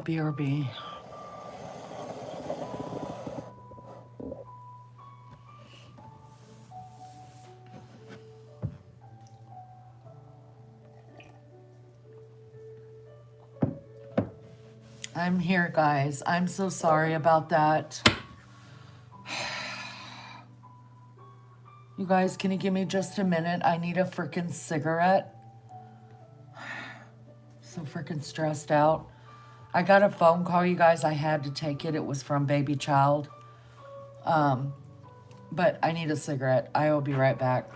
BRB. I'm here, guys. I'm so sorry about that. You guys, can you give me just a minute? I need a freaking cigarette. So freaking stressed out. I got a phone call, you guys. I had to take it. It was from baby child. But I need a cigarette. I will be right back.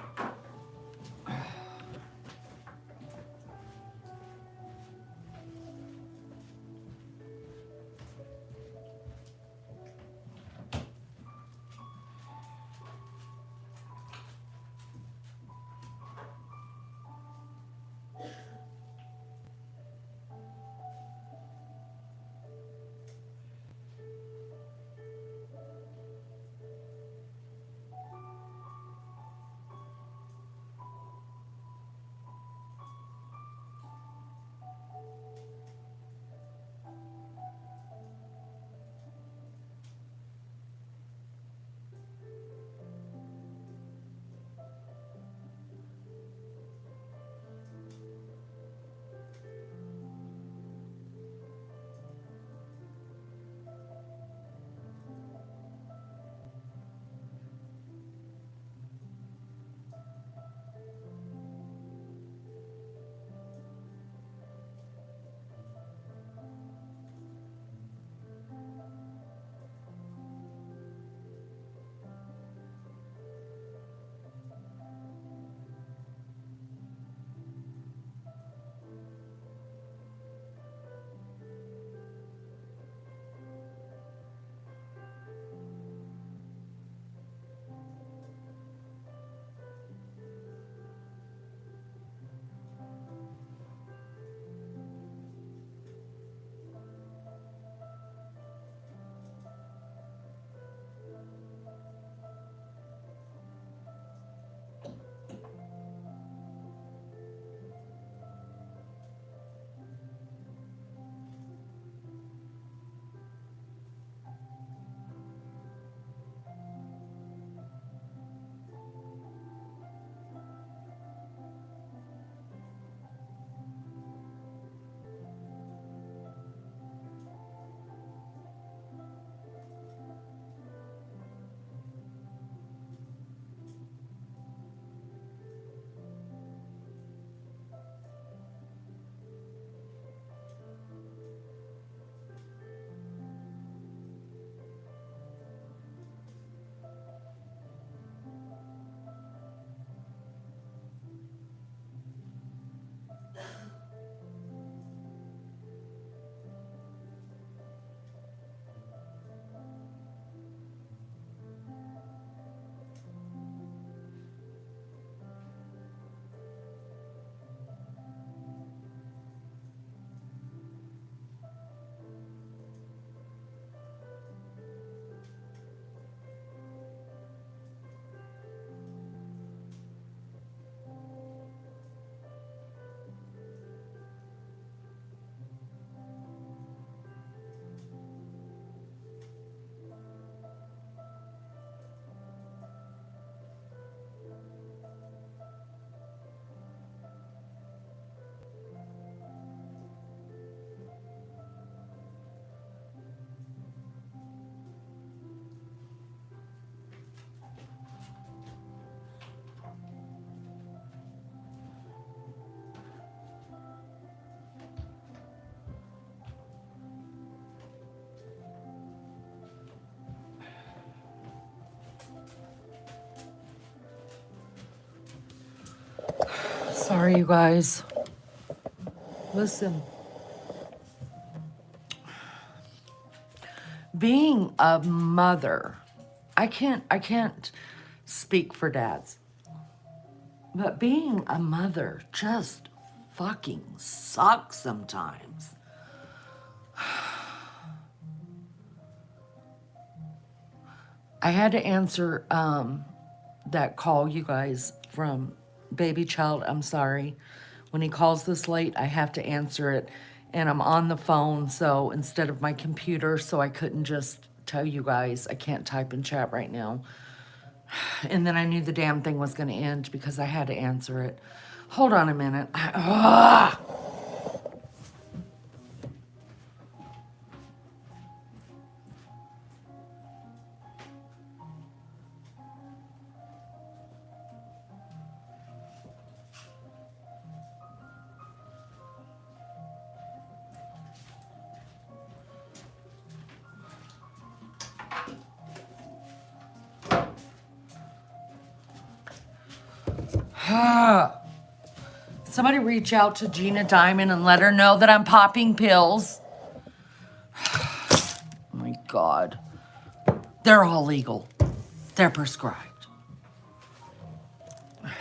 Sorry, you guys. Listen. being a mother, I can't speak for dads, but being a mother just fucking sucks sometimes. I had to answer that call, you guys, from baby child. I'm sorry. When he calls this late, I have to answer it. And I'm on the phone, so instead of my computer, so I couldn't just tell you guys. I can't type in chat right now. And then I knew the damn thing was going to end because I had to answer it. Hold on a minute. Somebody reach out to Gina Diamond and let her know that I'm popping pills. Oh my God. They're all legal. They're prescribed. If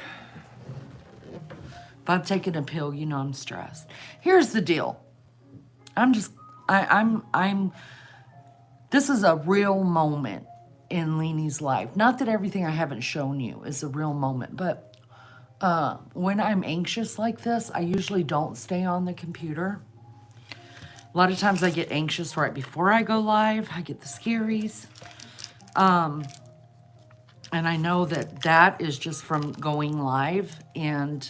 I'm taking a pill, you know I'm stressed. Here's the deal. This is a real moment in Lene's life. Not that everything I haven't shown you is a real moment, but when I'm anxious like this, I usually don't stay on the computer. A lot of times I get anxious right before I go live. I get the scaries. And I know that is just from going live, and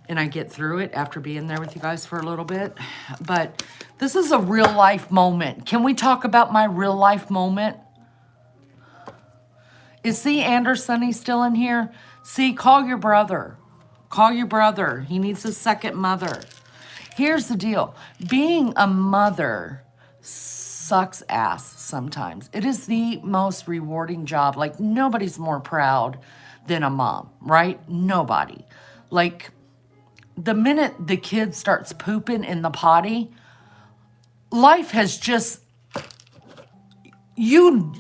I get through it after being there with you guys for a little bit. But this is a real life moment. Can we talk about my real life moment? Is C. Anderson still in here? C, call your brother. Call your brother. He needs a second mother. Here's the deal. Being a mother sucks ass sometimes. It is the most rewarding job. Like, nobody's more proud than a mom, right? Nobody. Like, the minute the kid starts pooping in the potty, life has just... You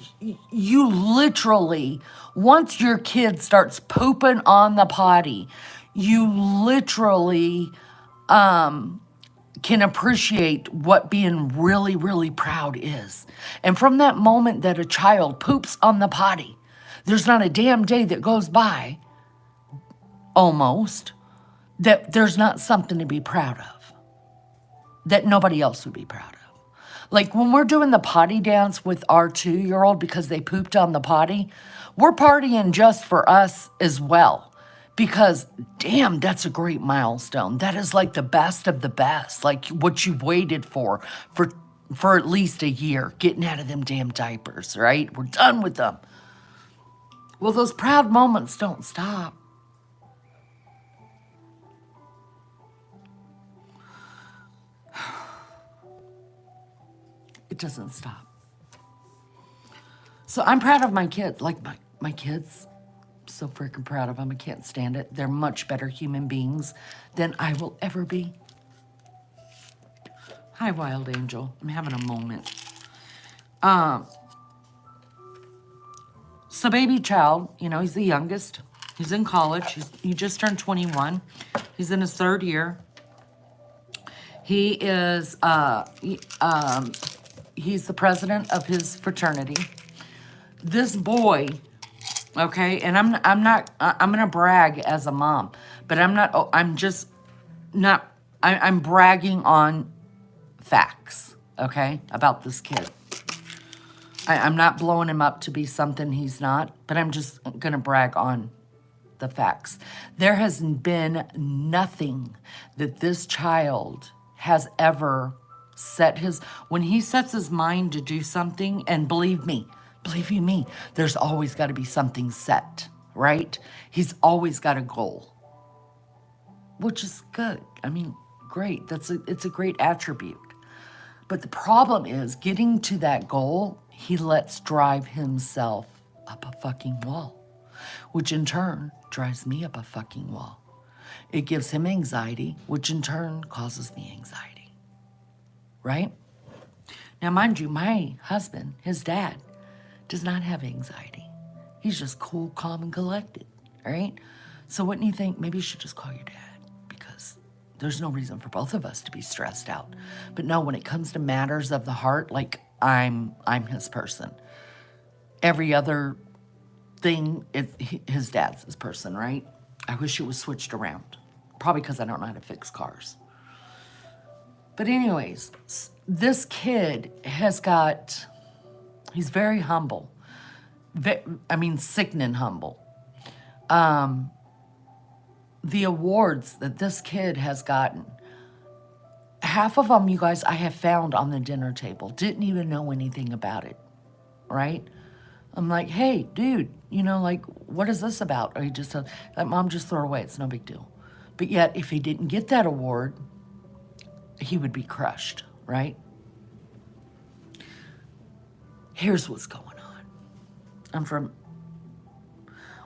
literally, once your kid starts pooping on the potty, you literally can appreciate what being really, really proud is. And from that moment that a child poops on the potty, there's not a damn day that goes by, almost, that there's not something to be proud of, that nobody else would be proud of. Like when we're doing the potty dance with our 2-year-old because they pooped on the potty, we're partying just for us as well. Because, damn, that's a great milestone. That is like the best of the best. Like what you waited for at least a year, getting out of them damn diapers, right? We're done with them. Well, those proud moments don't stop. It doesn't stop. So I'm proud of my kids. Like my kids, so freaking proud of them. I can't stand it. They're much better human beings than I will ever be. Hi, Wild Angel. I'm having a moment. So baby child, you know, he's the youngest. He's in college. He just turned 21. He's in his 3rd year. He is, he's the president of his fraternity. This boy, okay, and I'm gonna brag as a mom, but I'm bragging on facts, okay, about this kid. I'm not blowing him up to be something he's not, but I'm just gonna brag on the facts. There has been nothing that this child has ever when he sets his mind to do something, and believe you me, there's always got to be something set, right? He's always got a goal, which is good. I mean, great. It's a great attribute. But the problem is getting to that goal, he lets drive himself up a fucking wall, which in turn drives me up a fucking wall. It gives him anxiety, which in turn causes me anxiety. Right? Now, mind you, my husband, his dad, does not have anxiety. He's just cool, calm, and collected, right? So wouldn't you think maybe you should just call your dad? Because there's no reason for both of us to be stressed out. But no, when it comes to matters of the heart, like I'm his person. Every other thing, his dad's his person, right? I wish it was switched around. Probably because I don't know how to fix cars. But anyways, this kid he's very humble. Sickening humble. The awards that this kid has gotten, half of them, you guys, I have found on the dinner table. Didn't even know anything about it, right? I'm like, hey, dude, what is this about? Or he just said, like, Mom, just throw it away. It's no big deal. But yet, if he didn't get that award, he would be crushed, right? Here's what's going on.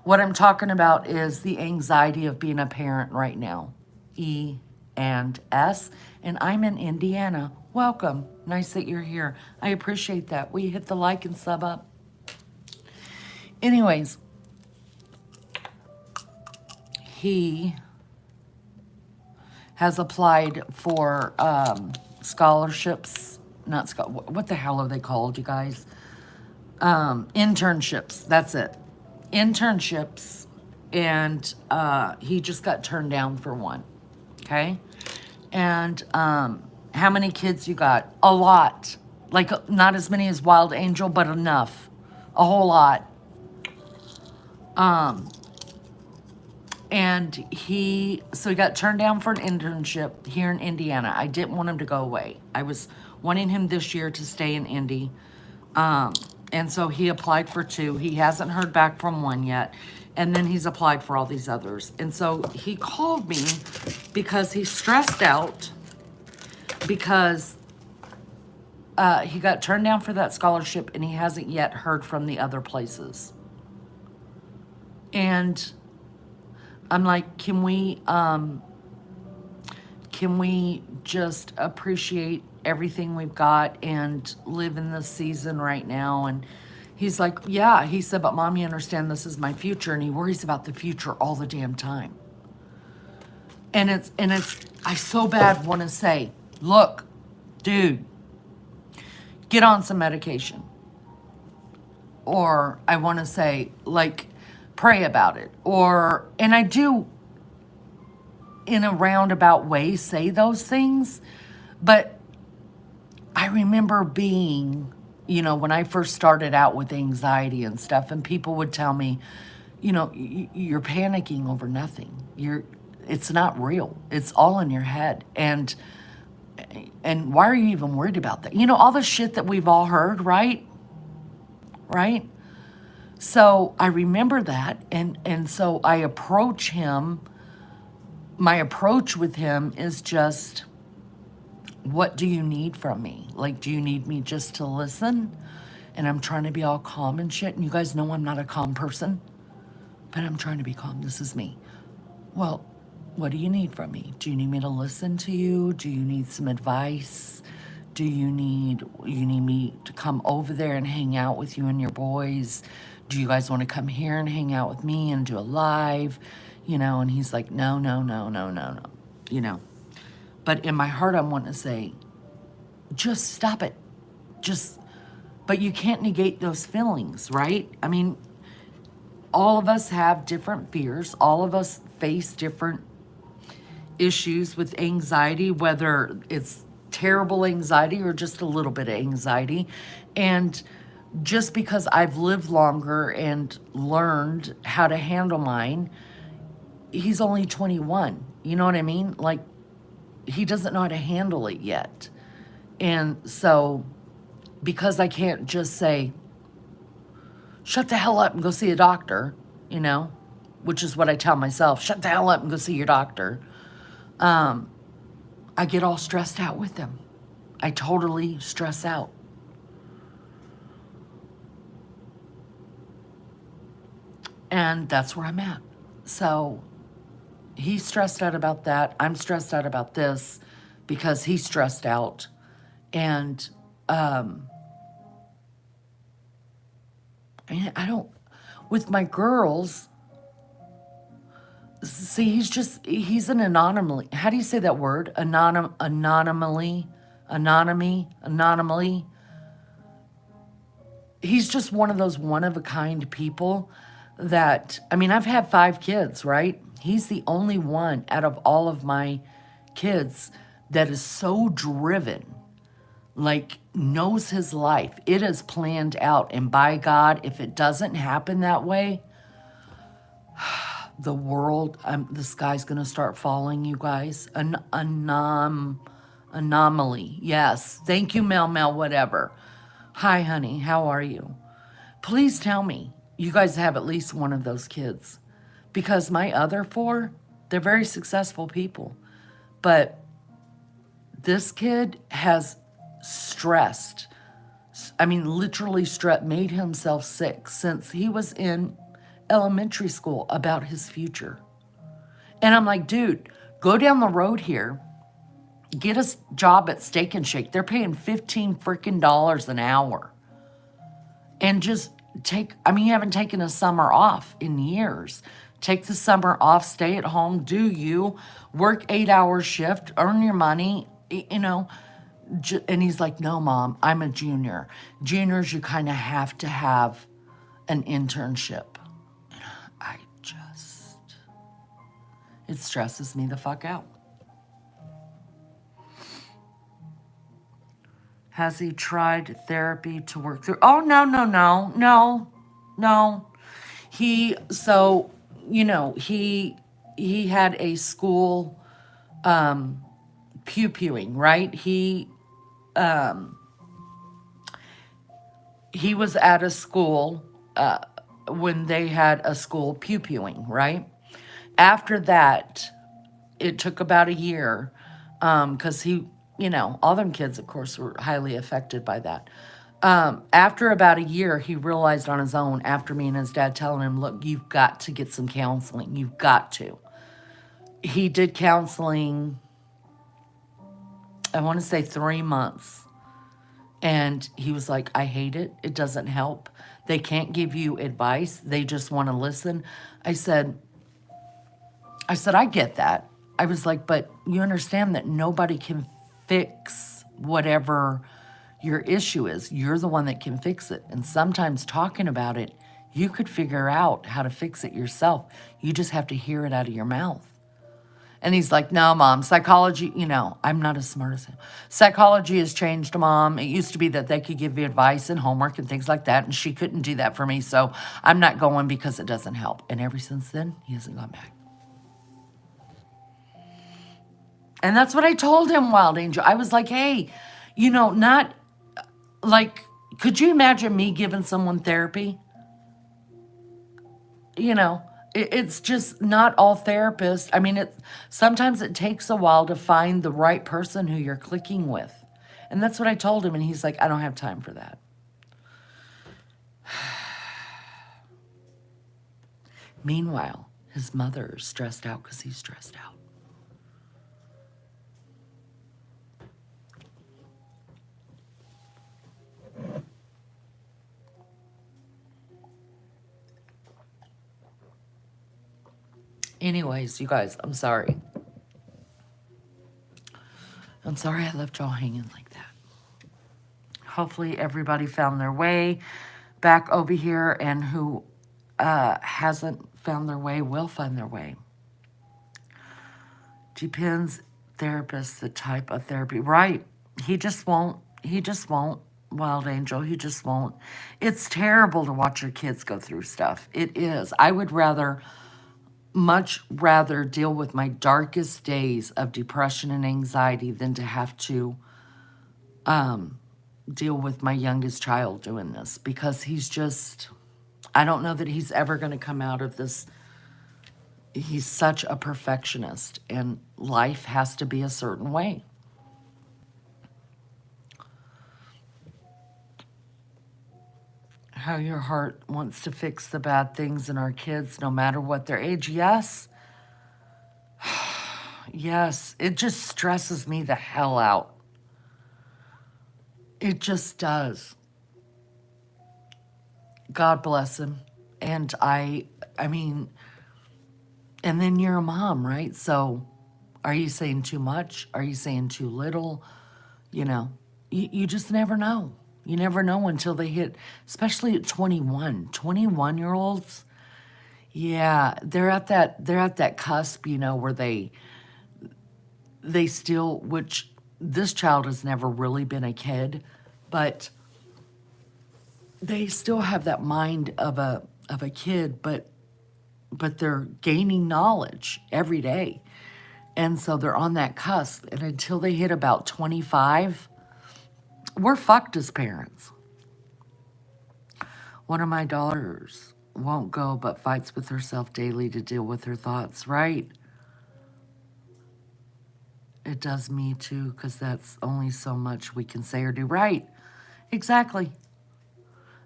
What I'm talking about is the anxiety of being a parent right now. E and S. And I'm in Indiana. Welcome. Nice that you're here. I appreciate that. Will you hit the like and sub up? Anyways, he has applied for scholarships. What the hell are they called, you guys? Internships. That's it. Internships. And he just got turned down for one. Okay? And how many kids you got? A lot. Like, not as many as Wild Angel, but enough. A whole lot. And he got turned down for an internship here in Indiana. I didn't want him to go away. I was wanting him this year to stay in Indy. And so he applied for 2. He hasn't heard back from one yet. And then he's applied for all these others. And so he called me because he's stressed out because he got turned down for that scholarship and he hasn't yet heard from the other places. And I'm like, can we just appreciate everything we've got and live in this season right now? And he's like, yeah. He said, but Mom, you understand this is my future. And he worries about the future all the damn time. And I so bad want to say, look, dude, get on some medication. Or I want to say, like, pray about it. And I do, in a roundabout way, say those things. But I remember being, when I first started out with anxiety and stuff, and people would tell me, you're panicking over nothing. It's not real. It's all in your head. And why are you even worried about that? All the shit that we've all heard, right? Right? So I remember that, and so I approach him. My approach with him is just, what do you need from me? Like, do you need me just to listen? And I'm trying to be all calm and shit. And you guys know I'm not a calm person, but I'm trying to be calm. This is me. Well, what do you need from me? Do you need me to listen to you? Do you need some advice? Do you need me to come over there and hang out with you and your boys? Do you guys want to come here and hang out with me and do a live? And he's like, no. But in my heart, I'm wanting to say, just stop it. But you can't negate those feelings, right? I mean, all of us have different fears. All of us face different issues with anxiety, whether it's terrible anxiety or just a little bit of anxiety. And just because I've lived longer and learned how to handle mine, he's only 21. You know what I mean? Like, he doesn't know how to handle it yet. And so, because I can't just say, shut the hell up and go see a doctor, which is what I tell myself, shut the hell up and go see your doctor. I get all stressed out with him. I totally stress out. And that's where I'm at. So he's stressed out about that. I'm stressed out about this because he's stressed out. And I don't, with my girls, see, he's an anomaly. How do you say that word? Anomaly. He's just one of those one-of-a-kind people that, I mean, I've had 5 kids, right? He's the only one out of all of my kids that is so driven, like knows his life. It is planned out. And by God, if it doesn't happen that way, the world, the sky's going to start falling, you guys. Anomaly. Yes. Thank you, Mel, whatever. Hi, honey. How are you? Please tell me you guys have at least one of those kids. Because my other 4, they're very successful people. But this kid has stressed. I mean, literally made himself sick since he was in elementary school about his future. And I'm like, dude, go down the road here, get a job at Steak and Shake. They're paying $15 freaking an hour. And just you haven't taken a summer off in years. Take the summer off, stay at home, do you, work 8-hour shift, earn your money, And he's like, no, Mom, I'm a junior. Juniors, you kind of have to have an internship. It stresses me the fuck out. Has he tried therapy to work through? Oh, no. He had a school pew-pewing, right? He was at a school when they had a school pew-pewing, right? After that, it took about a year because all them kids, of course, were highly affected by that. After about a year, he realized on his own, after me and his dad telling him, look, you've got to get some counseling. You've got to. He did counseling, I want to say 3 months. And he was like, I hate it. It doesn't help. They can't give you advice. They just want to listen. I said, I get that. I was like, but you understand that nobody can fix whatever your issue is. You're the one that can fix it. And sometimes talking about it, you could figure out how to fix it yourself. You just have to hear it out of your mouth. And he's like, no, Mom, psychology, I'm not as smart as him. Psychology has changed, Mom. It used to be that they could give you advice and homework and things like that, and she couldn't do that for me, so I'm not going because it doesn't help. And ever since then, he hasn't gone back. And that's what I told him, Wild Angel. I was like, hey, not like, could you imagine me giving someone therapy? It's just not all therapists. I mean, sometimes it takes a while to find the right person who you're clicking with. And that's what I told him. And he's like, I don't have time for that. Meanwhile, his mother is stressed out because he's stressed out. Anyways, you guys, I'm sorry. I'm sorry I left y'all hanging like that. Hopefully everybody found their way back over here, and who hasn't found their way will find their way. Depends, therapist, the type of therapy. Right. He just won't. Wild Angel, he just won't. It's terrible to watch your kids go through stuff. It is. I would much rather deal with my darkest days of depression and anxiety than to have to deal with my youngest child doing this, because I don't know that he's ever going to come out of this. He's such a perfectionist, and life has to be a certain way. How your heart wants to fix the bad things in our kids, no matter what their age. Yes. Yes. It just stresses me the hell out. It just does. God bless him. And I mean, and then you're a mom, right? So are you saying too much? Are you saying too little? You know, you just never know. You never know until they hit, especially at 21. 21-year-olds, yeah, they're at that cusp, where they still, which this child has never really been a kid, but they still have that mind of a kid, but they're gaining knowledge every day. And so they're on that cusp. And until they hit about 25, we're fucked as parents. One of my daughters won't go but fights with herself daily to deal with her thoughts. Right. It does me too, because that's only so much we can say or do. Right. Exactly.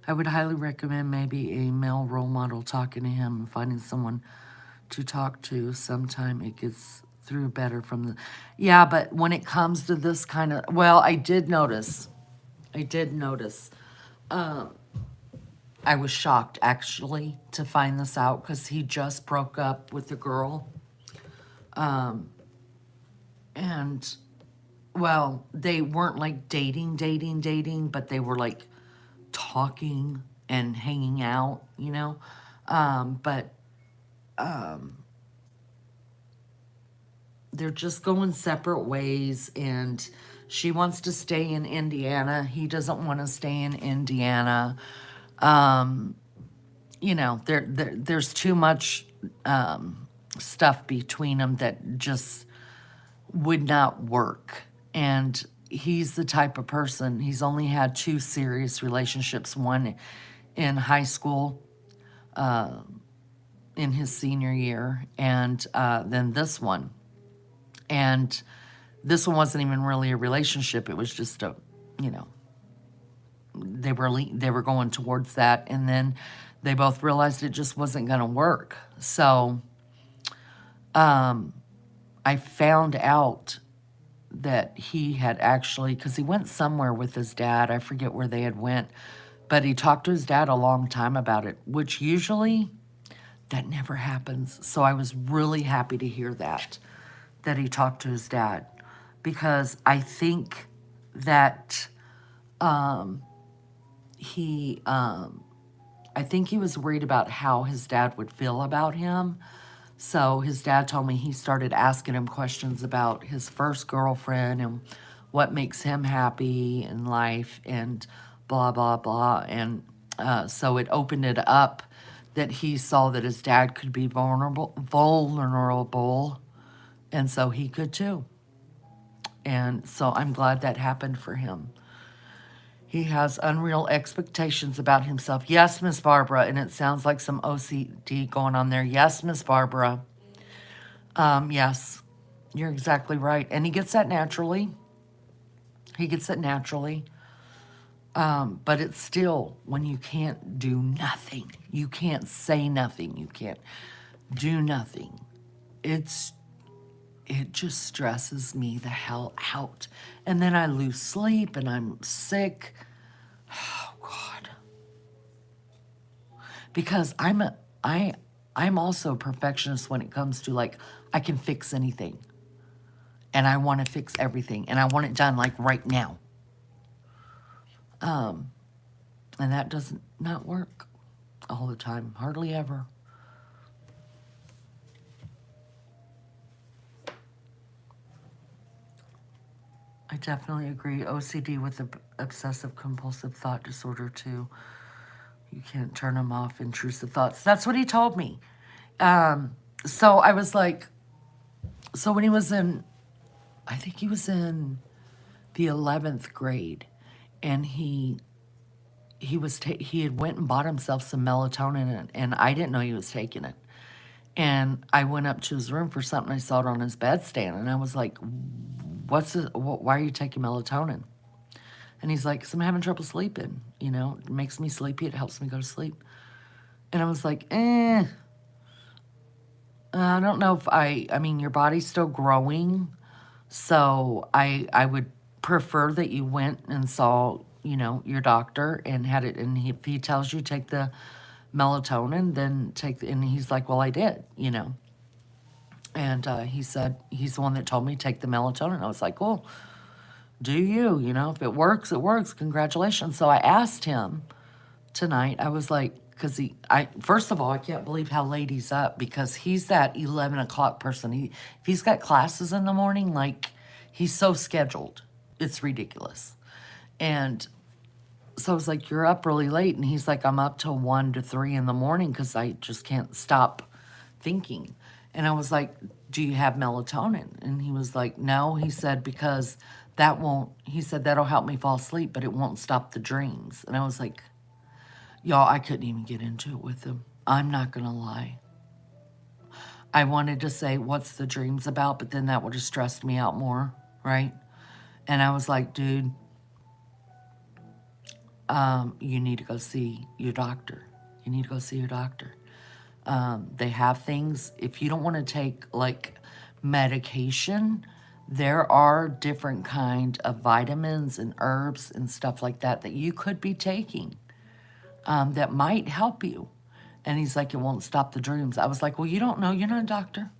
I would highly recommend maybe a male role model talking to him and finding someone to talk to. Sometime it gets through better from the. Yeah, but when it comes to this kind of. Well, I did notice. I was shocked actually to find this out because he just broke up with the girl. And, well, they weren't like dating, but they were like talking and hanging out. But they're just going separate ways, and she wants to stay in Indiana. He doesn't want to stay in Indiana. There's too much stuff between them that just would not work. And he's the type of person, he's only had two serious relationships, one in high school in his senior year, and then this one. And this one wasn't even really a relationship. It was just you know, they were going towards that, and then they both realized it just wasn't going to work. So I found out that he had actually, because he went somewhere with his dad. I forget where they had went, but he talked to his dad a long time about it, which usually that never happens. So I was really happy to hear that he talked to his dad, because I think that he I think he was worried about how his dad would feel about him. So his dad told me he started asking him questions about his first girlfriend and what makes him happy in life and blah, blah, blah. And so it opened it up that he saw that his dad could be vulnerable, and so he could too. And so I'm glad that happened for him. He has unreal expectations about himself. Yes, Miss Barbara, and it sounds like some OCD going on there. Yes, Miss Barbara. Yes, you're exactly right. And he gets that naturally. He gets it naturally. But it's still when you can't do nothing, you can't say nothing, you can't do nothing. It just stresses me the hell out. And then I lose sleep and I'm sick. Oh God. Because I'm also a perfectionist when it comes to, like, I can fix anything. And I want to fix everything. And I want it done like right now. And that doesn't not work all the time. Hardly ever. I definitely agree. OCD with obsessive compulsive thought disorder too. You can't turn them off. Intrusive thoughts. That's what he told me. So I was like, so when he was in, I think he was in the 11th grade, and he had went and bought himself some melatonin, and I didn't know he was taking it. And I went up to his room for something. I saw it on his bedstand, and I was like, why are you taking melatonin? And he's like, 'cause I'm having trouble sleeping. It makes me sleepy. It helps me go to sleep. And I was like, I don't know if I mean, your body's still growing. So I would prefer that you went and saw, your doctor and had it. And if he tells you take the melatonin, then and he's like, well, I did, And he said, he's the one that told me take the melatonin. I was like, well, do you, if it works, it works. Congratulations. So I asked him tonight, I was like, because first of all, I can't believe how late he's up, because he's that 11 o'clock person. If he's got classes in the morning, like, he's so scheduled. It's ridiculous. And so I was like, you're up really late. And he's like, I'm up till 1 to 3 in the morning because I just can't stop thinking. And I was like, do you have melatonin? And he was like, no. He said, because he said, that'll help me fall asleep, but it won't stop the dreams. And I was like, y'all, I couldn't even get into it with him. I'm not going to lie. I wanted to say, what's the dreams about? But then that would have stressed me out more, right? And I was like, dude, you need to go see your doctor. You need to go see your doctor. They have things, if you don't want to take, like, medication, there are different kind of vitamins and herbs and stuff like that you could be taking. That might help you. And he's like, it won't stop the dreams. I was like, well, you don't know. You're not a doctor.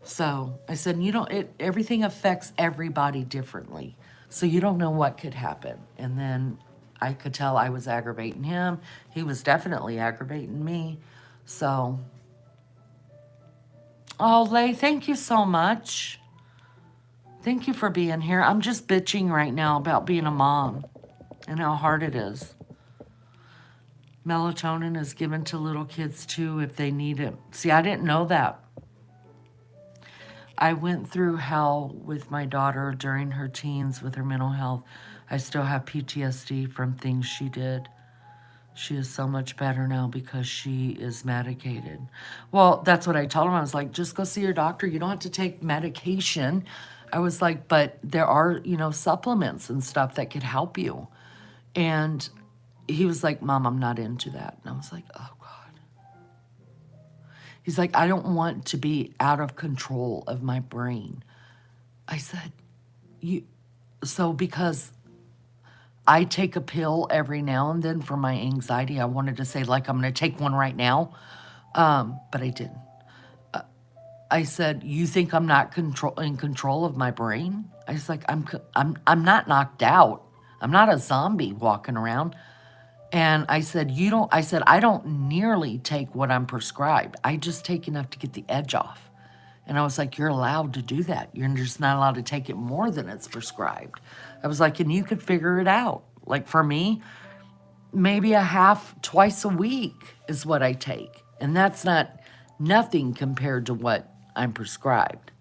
So I said, everything affects everybody differently. So you don't know what could happen. And then I could tell I was aggravating him. He was definitely aggravating me. So, oh, Lay, thank you so much. Thank you for being here. I'm just bitching right now about being a mom and how hard it is. Melatonin is given to little kids, too, if they need it. See, I didn't know that. I went through hell with my daughter during her teens with her mental health. I still have PTSD from things she did. She is so much better now because she is medicated. Well, that's what I told him. I was like, just go see your doctor. You don't have to take medication. I was like, but there are, supplements and stuff that could help you. And he was like, Mom, I'm not into that. And I was like, oh, God. He's like, I don't want to be out of control of my brain. I said, because I take a pill every now and then for my anxiety, I wanted to say, like, I'm going to take one right now. But I didn't. I said, you think I'm not in control of my brain? I was like, I'm not knocked out. I'm not a zombie walking around. And I said, I don't nearly take what I'm prescribed. I just take enough to get the edge off. And I was like, you're allowed to do that. You're just not allowed to take it more than it's prescribed. I was like, and you could figure it out. Like for me, maybe twice a week is what I take. And that's nothing compared to what I'm prescribed.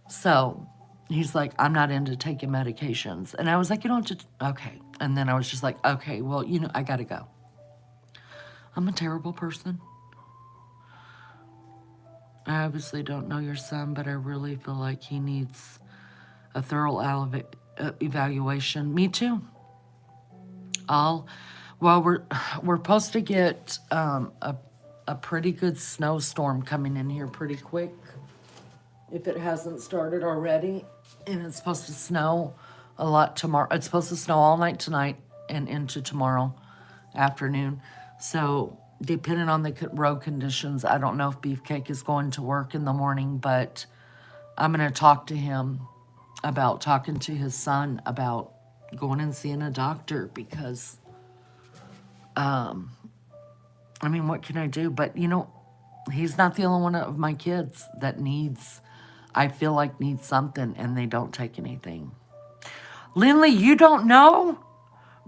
So he's like, I'm not into taking medications. And I was like, you don't have to, okay. And then I was just like, okay, well, I gotta go. I'm a terrible person. I obviously don't know your son, but I really feel like he needs a thorough evaluation. Me too. We're supposed to get a pretty good snowstorm coming in here pretty quick, if it hasn't started already. And it's supposed to snow a lot tomorrow. It's supposed to snow all night tonight and into tomorrow afternoon. So depending on the road conditions, I don't know if Beefcake is going to work in the morning, but I'm going to talk to him about talking to his son about going and seeing a doctor because, what can I do? But, he's not the only one of my kids that I feel like needs something and they don't take anything. Lindley, you don't know?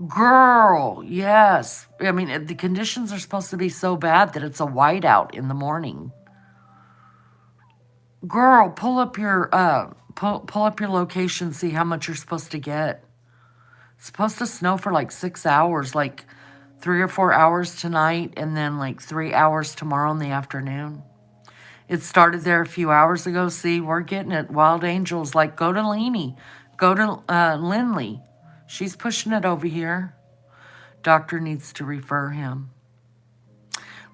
Girl, yes. The conditions are supposed to be so bad that it's a whiteout in the morning. Girl, pull up your location, see how much you're supposed to get. It's supposed to snow for like 6 hours, like 3 or 4 hours tonight, and then like 3 hours tomorrow in the afternoon. It started there a few hours ago. See, we're getting it. Wild Angels, like, go to Lene. Go to Lindley. She's pushing it over here. Doctor needs to refer him.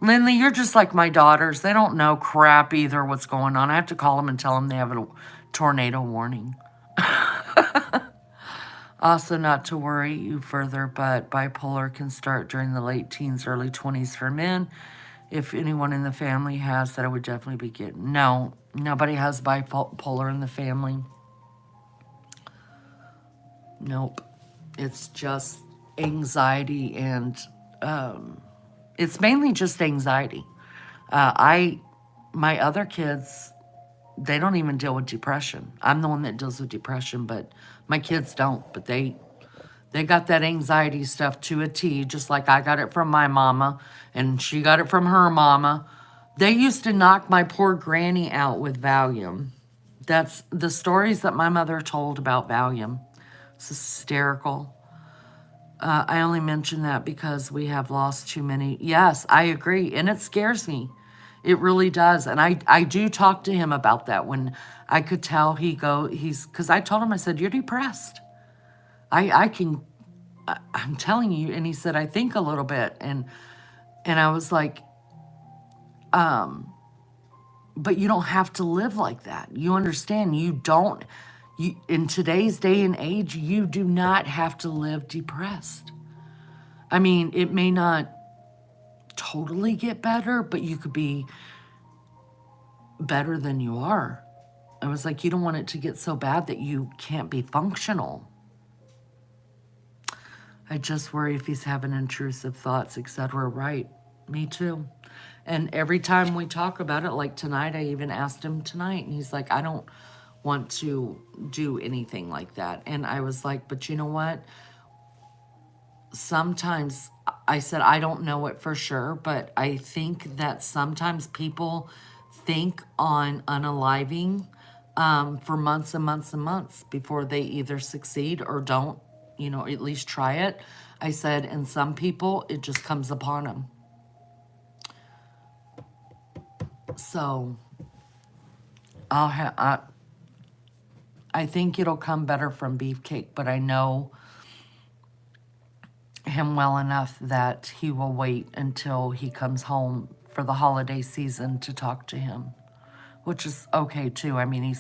Lindley, you're just like my daughters. They don't know crap either what's going on. I have to call them and tell them they have a tornado warning. Also, not to worry you further, but bipolar can start during the late teens, early 20s for men. If anyone in the family has that, I would definitely be getting. No, nobody has bipolar in the family. Nope. It's just anxiety, and it's mainly just anxiety. My other kids, they don't even deal with depression. I'm the one that deals with depression, but my kids don't. But they got that anxiety stuff to a T, just like I got it from my mama, and she got it from her mama. They used to knock my poor granny out with Valium. That's the stories that my mother told about Valium. It's hysterical. I only mention that because we have lost too many. Yes, I agree. And it scares me. It really does. And I do talk to him about that when I could tell because I told him, I said, you're depressed. I'm telling you. And he said, I think a little bit. And I was like, but you don't have to live like that. You understand? In today's day and age, you do not have to live depressed. I mean, it may not totally get better, but you could be better than you are. I was like, you don't want it to get so bad that you can't be functional. I just worry if he's having intrusive thoughts, etc. Right. Me too. And every time we talk about it, like tonight, I even asked him tonight, and he's like, I don't want to do anything like that. And I was like, but you know what? Sometimes, I said, I don't know it for sure, but I think that sometimes people think on unaliving for months and months and months before they either succeed or don't, at least try it. I said, and some people, it just comes upon them. So I think it'll come better from Beefcake, but I know him well enough that he will wait until he comes home for the holiday season to talk to him, which is okay too. I mean,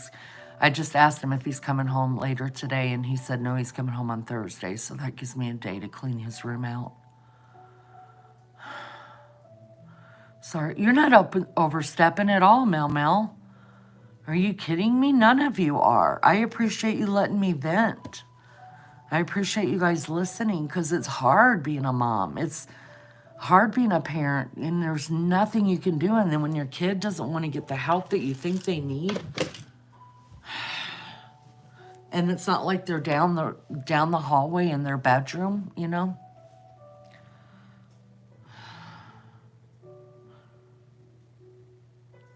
I just asked him if he's coming home later today, and he said no, he's coming home on Thursday, so that gives me a day to clean his room out. Sorry, you're not overstepping at all, Mel Mel. Are you kidding me? None of you are. I appreciate you letting me vent. I appreciate you guys listening, because it's hard being a mom. It's hard being a parent, and there's nothing you can do. And then when your kid doesn't want to get the help that you think they need, and it's not like they're down the hallway in their bedroom,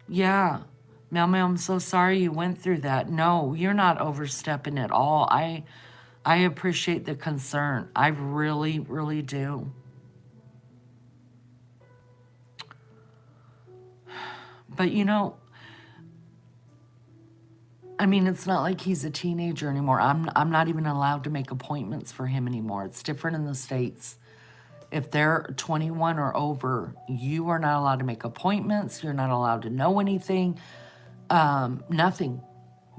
Yeah. Mel Mel, I'm so sorry you went through that. No, you're not overstepping at all. I appreciate the concern. I really, really do. But I mean, it's not like he's a teenager anymore. I'm not even allowed to make appointments for him anymore. It's different in the States. If they're 21 or over, you are not allowed to make appointments. You're not allowed to know anything. Nothing.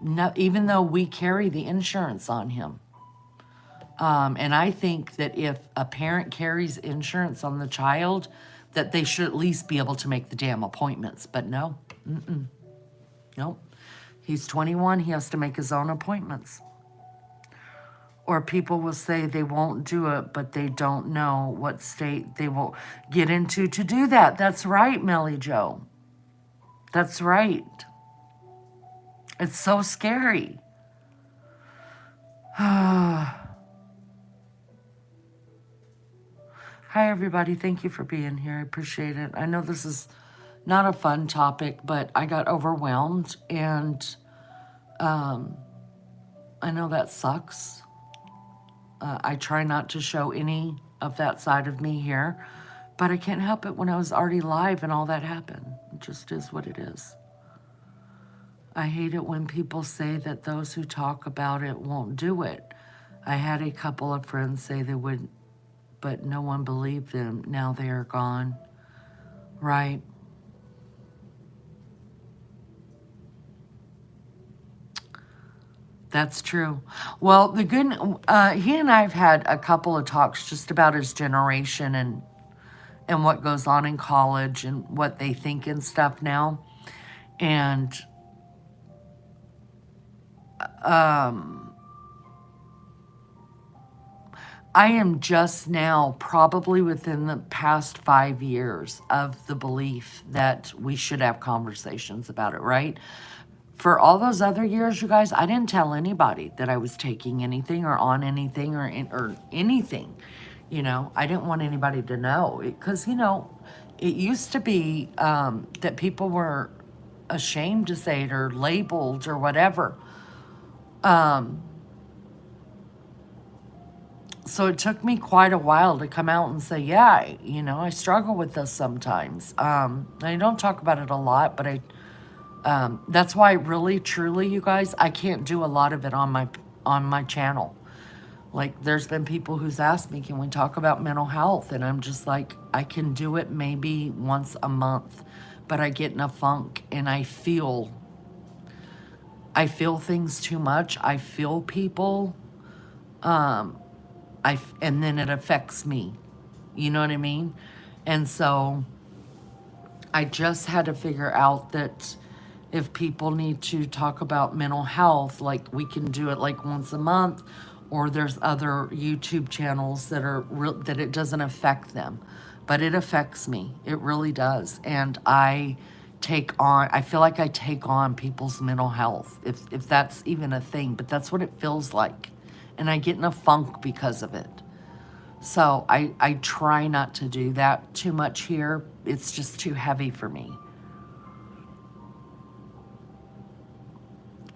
No, even though we carry the insurance on him. And I think that if a parent carries insurance on the child, that they should at least be able to make the damn appointments. But no. Nope. He's 21. He has to make his own appointments. Or people will say they won't do it, but they don't know what state they will get into to do that. That's right, Melly Joe. That's right. It's so scary. Hi, everybody. Thank you for being here. I appreciate it. I know this is not a fun topic, but I got overwhelmed, and I know that sucks. I try not to show any of that side of me here, but I can't help it when I was already live and all that happened. It just is what it is. I hate it when people say that those who talk about it won't do it. I had a couple of friends say they would, but no one believed them. Now they are gone. Right. That's true. Well, he and I have had a couple of talks just about his generation and what goes on in college and what they think and stuff now. And I am just now, probably within the past 5 years, of the belief that we should have conversations about it, right? For all those other years, you guys, I didn't tell anybody that I was taking anything or on anything or anything. I didn't want anybody to know because, it used to be that people were ashamed to say it or labeled or whatever. So it took me quite a while to come out and say, yeah, I struggle with this sometimes. I don't talk about it a lot, but that's why really, truly, you guys, I can't do a lot of it on my channel. Like, there's been people who's asked me, can we talk about mental health? And I'm just like, I can do it maybe once a month, but I get in a funk and I feel things too much. I feel people, and then it affects me. You know what I mean? And so I just had to figure out that if people need to talk about mental health, like we can do it like once a month, or there's other YouTube channels that are that it doesn't affect them, but it affects me. It really does, and I feel like I take on people's mental health, if that's even a thing, but that's what it feels like, and I get in a funk because of it. So I try not to do that too much here. It's just too heavy for me.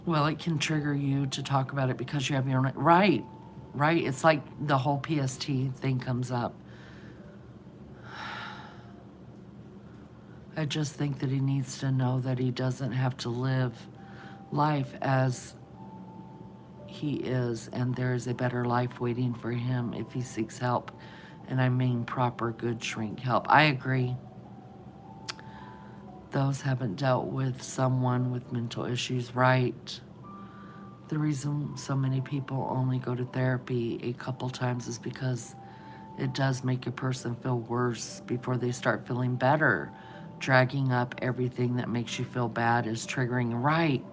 Well, it can trigger you to talk about it because you have your own... Right, right. It's like the whole PST thing comes up. I just think that he needs to know that he doesn't have to live life as he is, and there is a better life waiting for him if he seeks help. And I mean proper, good shrink help. I agree. Those haven't dealt with someone with mental issues, right? The reason so many people only go to therapy a couple times is because it does make a person feel worse before they start feeling better. Dragging up everything that makes you feel bad is triggering, right?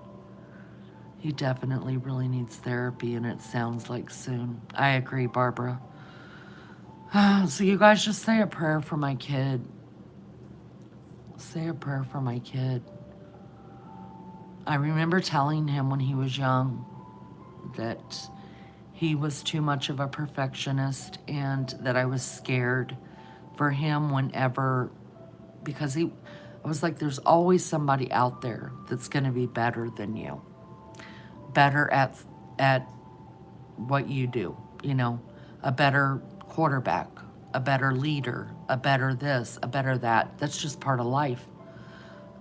He definitely really needs therapy, and it sounds like soon. I agree, Barbara. So you guys just say a prayer for my kid. Say a prayer for my kid. I remember telling him when he was young that he was too much of a perfectionist and that I was scared for him whenever, because I was like, there's always somebody out there that's going to be better than you, better at what you do, a better quarterback, a better leader, a better this, a better that. That's just part of life.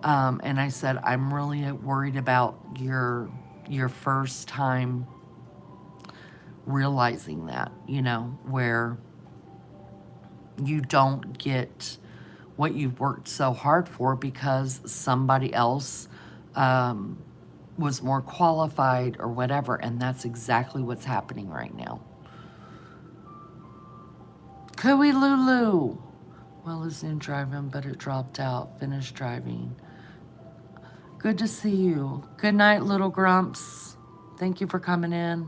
And I said, I'm really worried about your first time realizing that, where you don't get what you've worked so hard for because somebody else was more qualified or whatever. And that's exactly what's happening right now. Cooey Lulu. Well, listening driving, but it dropped out. Finished driving. Good to see you. Good night, little grumps. Thank you for coming in.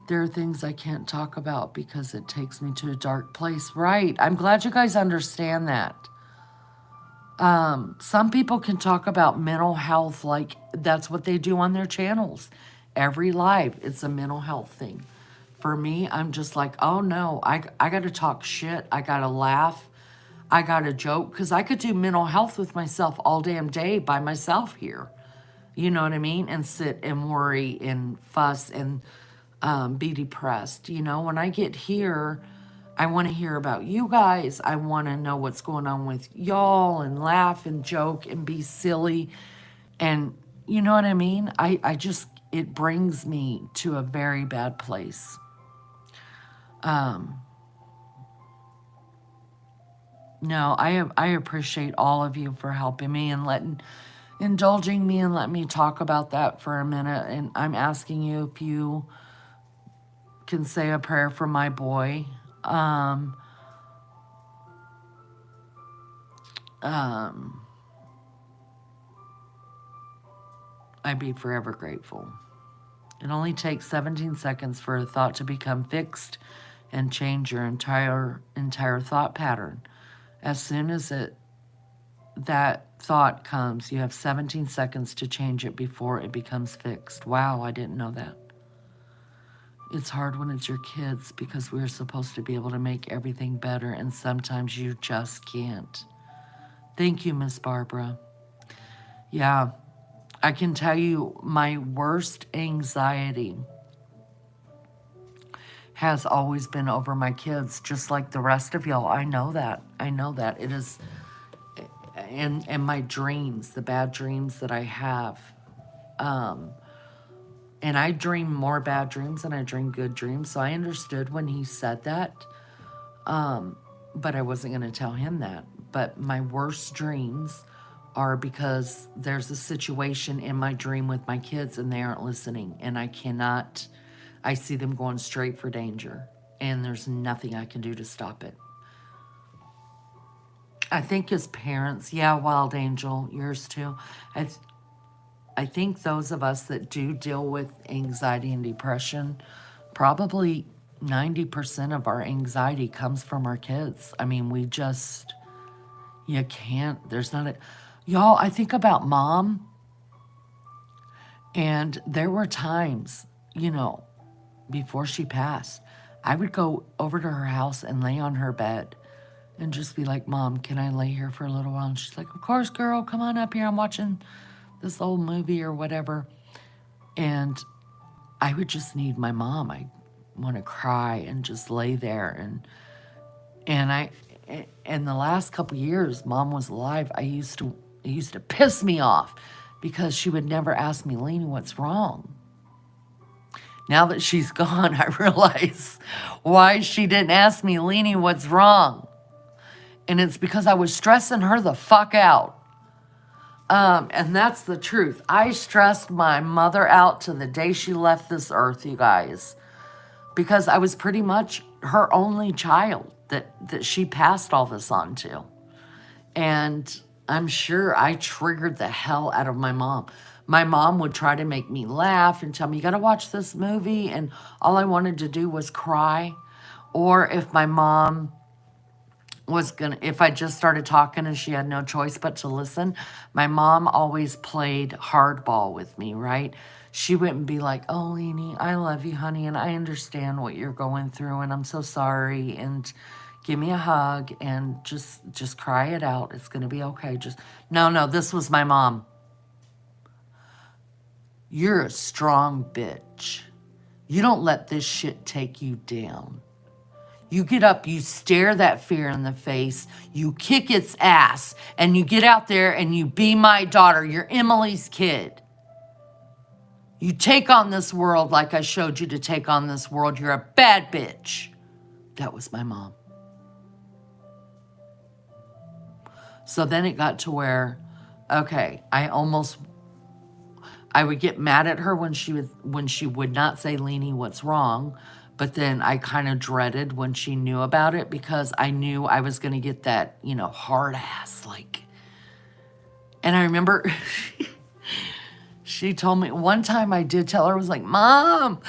There are things I can't talk about because it takes me to a dark place. Right. I'm glad you guys understand that. Some people can talk about mental health like that's what they do on their channels. Every live, it's a mental health thing. For me, I'm just like, oh no, I got to talk shit. I got to laugh. I got to joke because I could do mental health with myself all damn day by myself here. You know what I mean? And sit and worry and fuss and be depressed. When I get here, I want to hear about you guys. I want to know what's going on with y'all and laugh and joke and be silly. And you know what I mean? I just, it brings me to a very bad place. No, I appreciate all of you for helping me and indulging me and let me talk about that for a minute. And I'm asking you if you can say a prayer for my boy. Um, um, I'd be forever grateful. It only takes 17 seconds for a thought to become fixed and change your entire thought pattern. As soon as that thought comes, you have 17 seconds to change it before it becomes fixed. Wow, I didn't know that. It's hard when it's your kids because we're supposed to be able to make everything better, and sometimes you just can't. Thank you, Miss Barbara. Yeah, I can tell you my worst anxiety has always been over my kids, just like the rest of y'all. I know that. I know that. It is, and my dreams, the bad dreams that I have. And I dream more bad dreams than I dream good dreams. So I understood when he said that, but I wasn't going to tell him that. But my worst dreams are because there's a situation in my dream with my kids and they aren't listening. And I see them going straight for danger. And there's nothing I can do to stop it. I think as parents, yeah, Wild Angel, yours too. I think those of us that do deal with anxiety and depression, probably 90% of our anxiety comes from our kids. I mean, you can't, there's not a, y'all, I think about Mom, and there were times, before she passed, I would go over to her house and lay on her bed and just be like, Mom, can I lay here for a little while? And she's like, of course, girl, come on up here. I'm watching this old movie or whatever. And I would just need my mom. I want to cry and just lay there. And the last couple years Mom was alive, it used to piss me off because she would never ask me, Lene, what's wrong? Now that she's gone, I realize why she didn't ask me, Lene, what's wrong? And it's because I was stressing her the fuck out. And that's the truth. I stressed my mother out to the day she left this earth, you guys, because I was pretty much her only child that she passed all this on to. And I'm sure I triggered the hell out of my mom. My mom would try to make me laugh and tell me, you got to watch this movie. And all I wanted to do was cry. Or if my mom if I just started talking and she had no choice but to listen, my mom always played hardball with me, right? She wouldn't be like, oh, Lene, I love you, honey, and I understand what you're going through, and I'm so sorry, and give me a hug, and just cry it out. It's going to be okay. No, this was my mom. You're a strong bitch. You don't let this shit take you down. You get up, you stare that fear in the face, you kick its ass, and you get out there and you be my daughter. You're Emily's kid. You take on this world like I showed you to take on this world. You're a bad bitch. That was my mom. So then it got to where, okay, I would get mad at her when she would not say, Lene, what's wrong? But then I kind of dreaded when she knew about it because I knew I was going to get that, hard ass, like. And I remember she told me, one time I did tell her, I was like, Mom,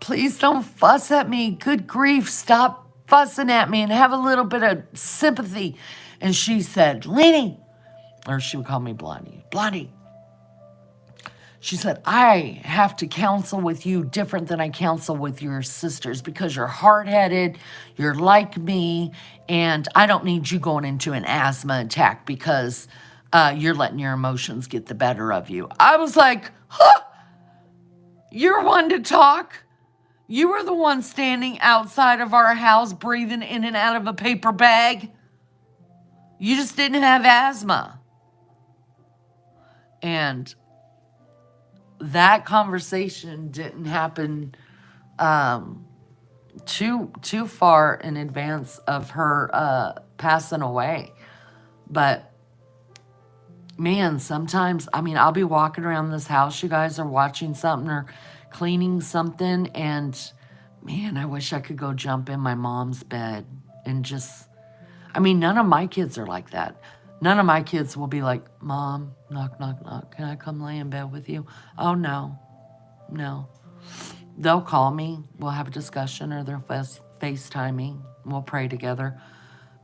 please don't fuss at me. Good grief, stop fussing at me and have a little bit of sympathy. And she said, Lene, or she would call me Blondie. She said, I have to counsel with you different than I counsel with your sisters because you're hard-headed, you're like me, and I don't need you going into an asthma attack because you're letting your emotions get the better of you. I was like, huh, you're one to talk. You were the one standing outside of our house breathing in and out of a paper bag. You just didn't have asthma. And that conversation didn't happen too far in advance of her passing away. But Man, sometimes, I mean, I'll be walking around this house, you guys are watching something or cleaning something, and man, I wish I could go jump in my mom's bed and just, I mean, none of my kids are like that. None of my kids will be like, Mom, knock, knock, knock, can I come lay in bed with you? Oh, no, no. They'll call me, we'll have a discussion, or they'll FaceTime me, we'll pray together.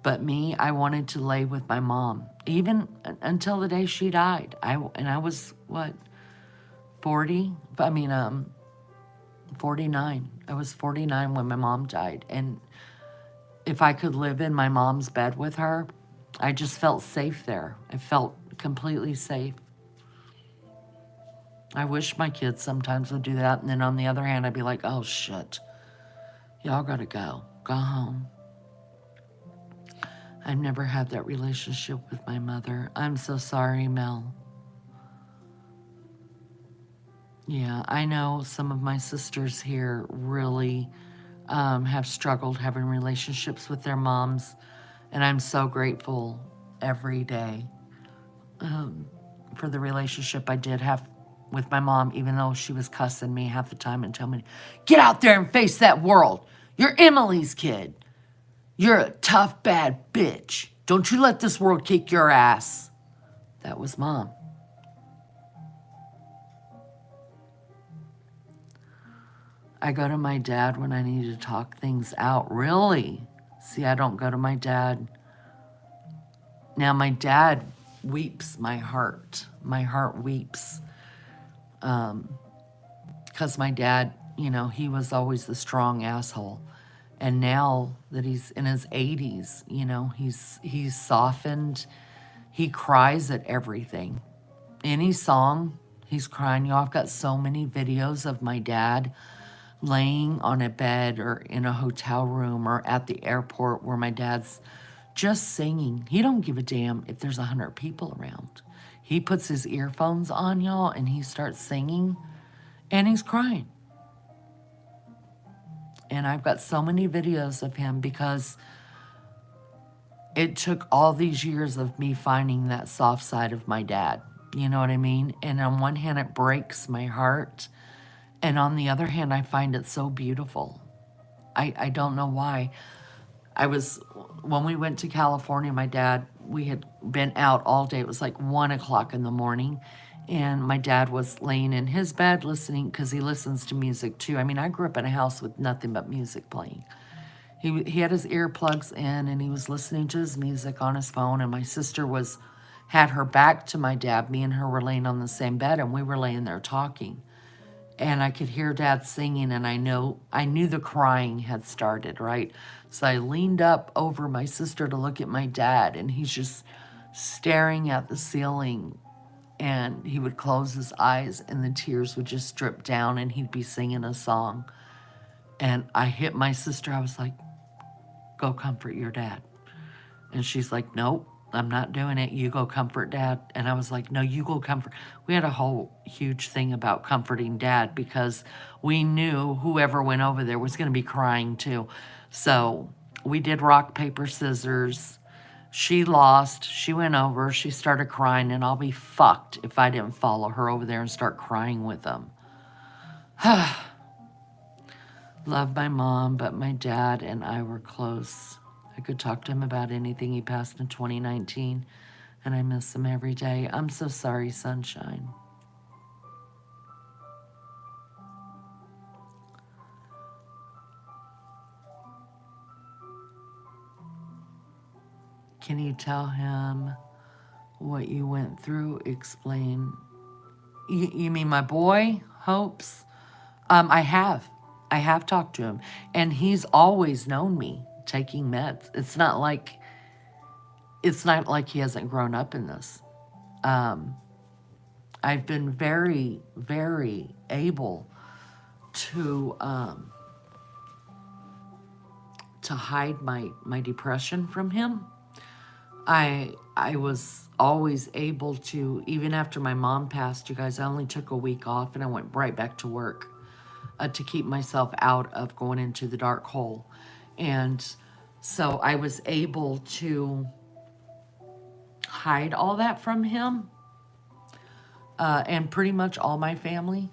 But me, I wanted to lay with my mom, even until the day she died. I was, what, 40? 49. I was 49 when my mom died. And if I could live in my mom's bed with her, I just felt safe there. I felt completely safe. I wish my kids sometimes would do that. And then on the other hand, I'd be like, oh, shit. Y'all gotta go. Go home. I've never had that relationship with my mother. I'm so sorry, Mel. Yeah, I know some of my sisters here really have struggled having relationships with their moms, and I'm so grateful every day for the relationship I did have with my mom, even though she was cussing me half the time and telling me, get out there and face that world. You're Emily's kid. You're a tough, bad bitch. Don't you let this world kick your ass. That was Mom. I go to my dad when I need to talk things out. Really? See, I don't go to my dad. Now, my dad weeps my heart. My heart weeps. Because my dad, you know, he was always the strong asshole. And now that he's in his 80s, you know, he's softened. He cries at everything. Any song, he's crying. You know, I've got so many videos of my dad laying on a bed or in a hotel room or at the airport where my dad's just singing. He don't give a damn if there's 100 people around. He puts his earphones on, y'all, and he starts singing, and he's crying. And I've got so many videos of him because it took all these years of me finding that soft side of my dad. You know what I mean? And on one hand, it breaks my heart. And on the other hand, I find it so beautiful. I don't know why. When we went to California, my dad, we had been out all day. It was like 1 o'clock in the morning. And my dad was laying in his bed listening, because he listens to music too. I mean, I grew up in a house with nothing but music playing. He had his earplugs in, and he was listening to his music on his phone. And my sister had her back to my dad. Me and her were laying on the same bed, and we were laying there talking. And I could hear Dad singing, and I knew the crying had started, right? So I leaned up over my sister to look at my dad, and he's just staring at the ceiling, and he would close his eyes, and the tears would just drip down, and he'd be singing a song. And I hit my sister. I was like, go comfort your dad. And she's like, nope, I'm not doing it. You go comfort Dad. And I was like, no, you go comfort. We had a whole huge thing about comforting Dad because we knew whoever went over there was going to be crying too. So we did rock, paper, scissors. She lost. She went over. She started crying, and I'll be fucked if I didn't follow her over there and start crying with them. Love my mom, but my dad and I were close. I could talk to him about anything. He passed in 2019, and I miss him every day. I'm so sorry, Sunshine. Can you tell him what you went through? Explain. You mean my boy, Hopes? I have. I have talked to him, and he's always known me taking meds. It's not like he hasn't grown up in this. I've been very, very able to hide my depression from him. I was always able to, even after my mom passed, you guys, I only took a week off and I went right back to work to keep myself out of going into the dark hole. And so I was able to hide all that from him. and pretty much all my family.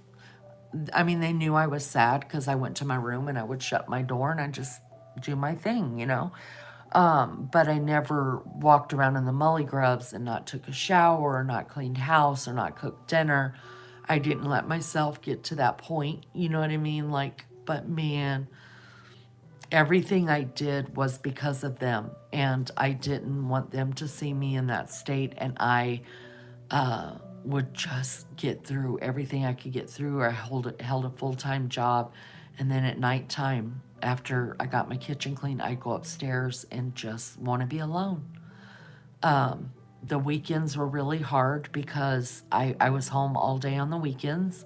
I mean, they knew I was sad because I went to my room and I would shut my door and I just do my thing, you know. But I never walked around in the mully grubs and not took a shower or not cleaned house or not cooked dinner. I didn't let myself get to that point, you know what I mean? Like, but man, everything I did was because of them. And I didn't want them to see me in that state. And I would just get through everything I could get through. I held a full-time job. And then at nighttime, after I got my kitchen clean, I'd go upstairs and just want to be alone. The weekends were really hard because I was home all day on the weekends.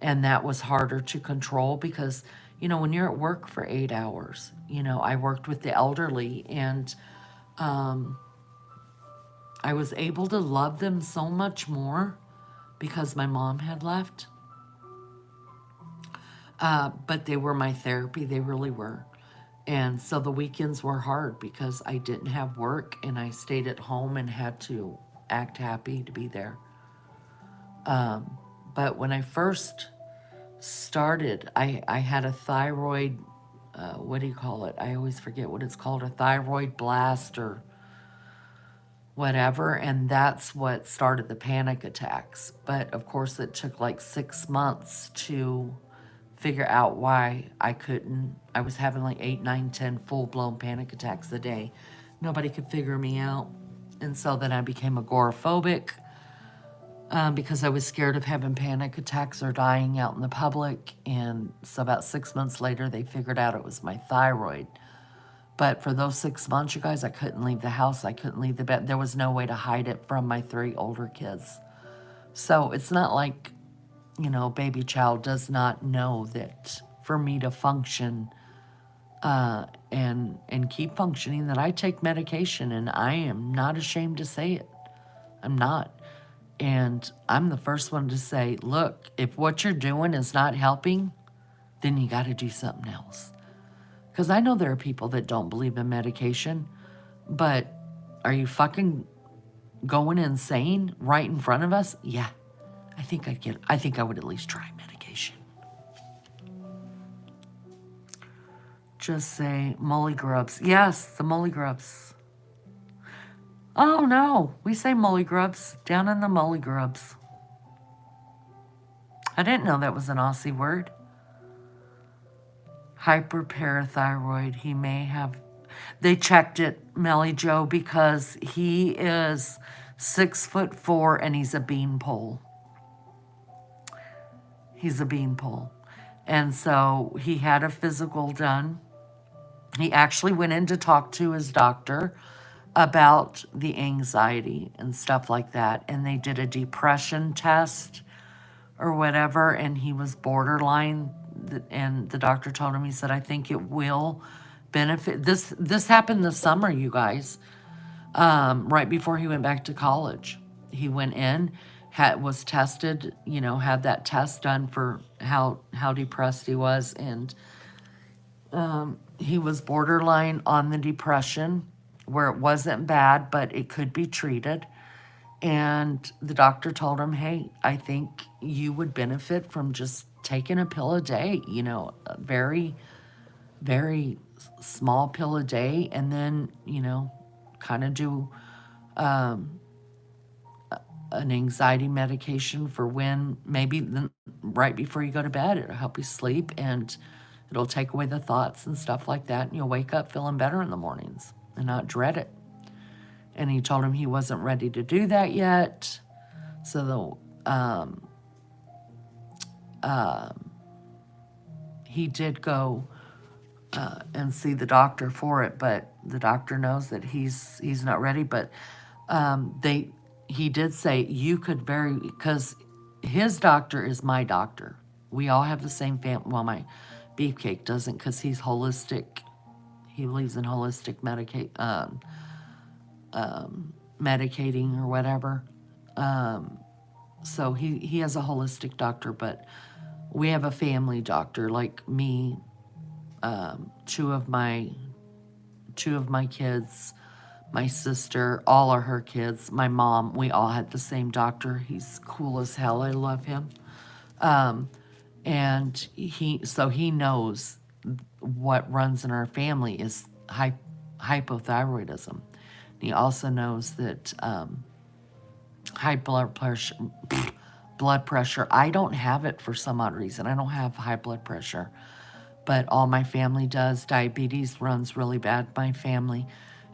And that was harder to control because, you know, when you're at work for 8 hours, you know, I worked with the elderly and I was able to love them so much more because my mom had left. But they were my therapy, they really were. And so the weekends were hard because I didn't have work and I stayed at home and had to act happy to be there. But when I first started, I had a thyroid, what do you call it? I always forget what it's called, a thyroid blast or whatever, and that's what started the panic attacks. But of course, it took like 6 months to figure out why I was having like 8, 9, 10 full-blown panic attacks a day. Nobody could figure me out. And so then I became agoraphobic because I was scared of having panic attacks or dying out in the public. And so about 6 months later, they figured out it was my thyroid. But for those 6 months, you guys, I couldn't leave the house. I couldn't leave the bed. There was no way to hide it from my 3 older kids. So it's not like, you know, baby child does not know that for me to function and keep functioning, that I take medication, and I am not ashamed to say it. I'm not. And I'm the first one to say, look, if what you're doing is not helping, then you got to do something else. Because I know there are people that don't believe in medication, but are you fucking going insane right in front of us? Yeah, I think I would at least try medication. Just say molly grubs. Yes, the molly grubs. Oh no, we say molly grubs, down in the molly grubs. I didn't know that was an Aussie word. Hyperparathyroid, he may have. They checked it, Melly Joe, because he is 6'4" and he's a beanpole. He's a beanpole. And so he had a physical done. He actually went in to talk to his doctor about the anxiety and stuff like that. And they did a depression test or whatever, and he was borderline. And the doctor told him, he said, I think it will benefit. This happened this summer, you guys, right before he went back to college. He went in, was tested, you know, had that test done for how depressed he was, and he was borderline on the depression, where it wasn't bad, but it could be treated. And the doctor told him, hey, I think you would benefit from just taking a pill a day, you know, a very, very small pill a day, and then, you know, kind of do an anxiety medication for when maybe right before you go to bed. It'll help you sleep and it'll take away the thoughts and stuff like that. And you'll wake up feeling better in the mornings and not dread it. And he told him he wasn't ready to do that yet. So he did go and see the doctor for it, but the doctor knows that he's not ready. But he did say you could because his doctor is my doctor. We all have the same family. Well, my beefcake doesn't, because he's holistic. He believes in holistic medicating or whatever. So he has a holistic doctor, but we have a family doctor, like me, two of my kids, My sister, all of her kids, my mom, we all had the same doctor. He's cool as hell. I love him. And so he knows what runs in our family is hypothyroidism. He also knows that high blood pressure. I don't have it for some odd reason. I don't have high blood pressure, but all my family does. Diabetes runs really bad in my family.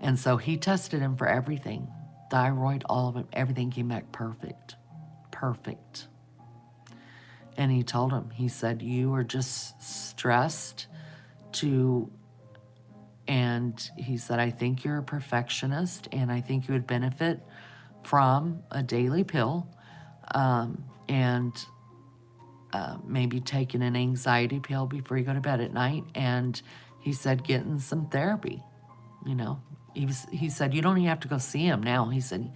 And so he tested him for everything. Thyroid, all of it, everything came back perfect. Perfect. And he told him, he said, you are just stressed and he said, I think you're a perfectionist and I think you would benefit from a daily pill and maybe taking an anxiety pill before you go to bed at night. And he said, getting some therapy, you know. He said, you don't even have to go see him now. He said,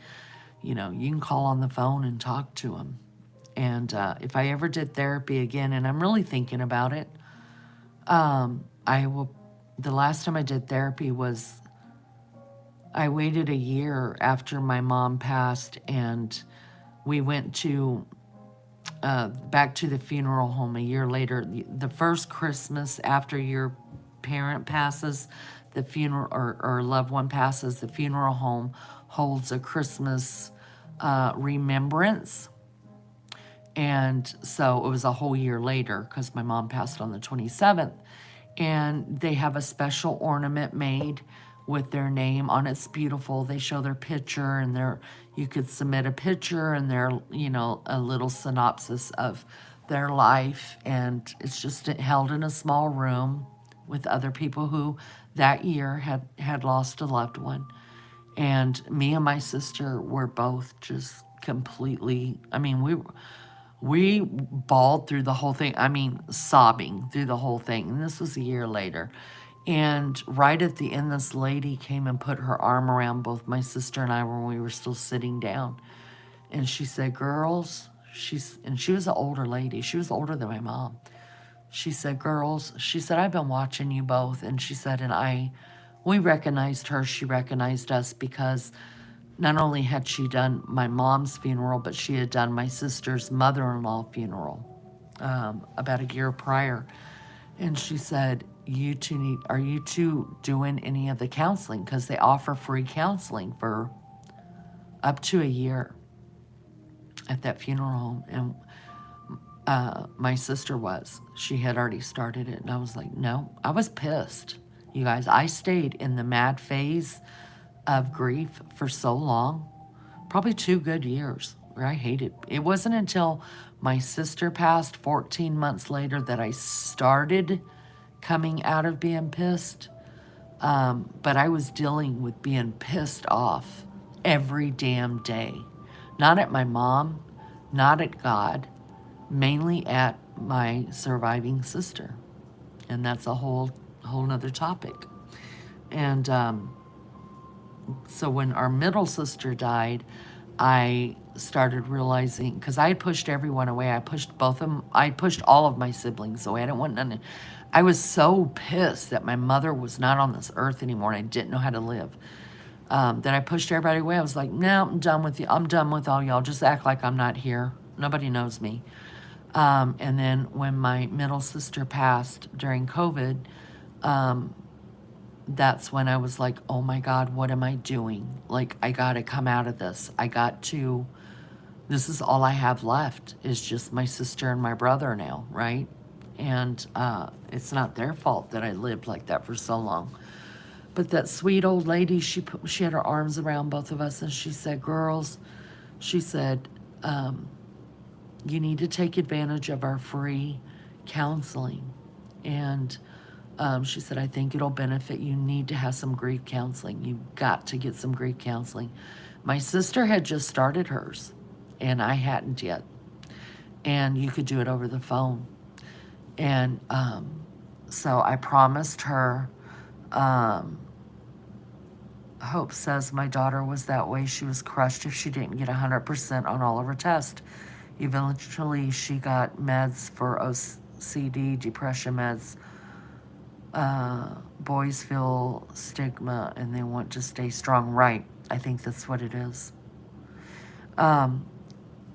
you know, you can call on the phone and talk to him. And if I ever did therapy again, and I'm really thinking about it, I will. The last time I did therapy was I waited a year after my mom passed, and we went to back to the funeral home a year later. The first Christmas after your parent passes, the funeral or loved one passes, the funeral home holds a Christmas remembrance. And so it was a whole year later because my mom passed on the 27th. And they have a special ornament made with their name on it. It's beautiful. They show their picture and you could submit a picture and their, you know, a little synopsis of their life. And it's just held in a small room with other people who that year had lost a loved one. And me and my sister were both just completely, I mean, we bawled through the whole thing. I mean, sobbing through the whole thing. And this was a year later. And right at the end, this lady came and put her arm around both my sister and I when we were still sitting down. And she said, girls, and she was an older lady. She was older than my mom. She said, girls, she said, I've been watching you both. And she said, we recognized her. She recognized us because not only had she done my mom's funeral, but she had done my sister's mother-in-law funeral about a year prior. And she said, are you two doing any of the counseling? Because they offer free counseling for up to a year at that funeral home. And my sister she had already started it. And I was like, no, I was pissed. You guys, I stayed in the mad phase of grief for so long, probably 2 good years where I hated. It wasn't until my sister passed 14 months later that I started coming out of being pissed. But I was dealing with being pissed off every damn day. Not at my mom, not at God, mainly at my surviving sister. And that's a whole nother topic. And so when our middle sister died, I started realizing, because I had pushed everyone away. I pushed both of them. I pushed all of my siblings away. I didn't want none. I was so pissed that my mother was not on this earth anymore and I didn't know how to live. That I pushed everybody away. I was like, no, I'm done with you. I'm done with all y'all. Just act like I'm not here. Nobody knows me. And then when my middle sister passed during COVID, that's when I was like, oh my God, what am I doing? Like, I got to come out of this. This is all I have left is just my sister and my brother now, right? And it's not their fault that I lived like that for so long. But that sweet old lady, she had her arms around both of us and she said, girls, she said, you need to take advantage of our free counseling. And she said, I think it'll benefit. You need to have some grief counseling. You've got to get some grief counseling. My sister had just started hers, and I hadn't yet. And you could do it over the phone. And so I promised her, Hope says my daughter was that way. She was crushed if she didn't get 100% on all of her tests. Eventually, she got meds for OCD, depression meds, Boys feel stigma and they want to stay strong. Right. I think that's what it is.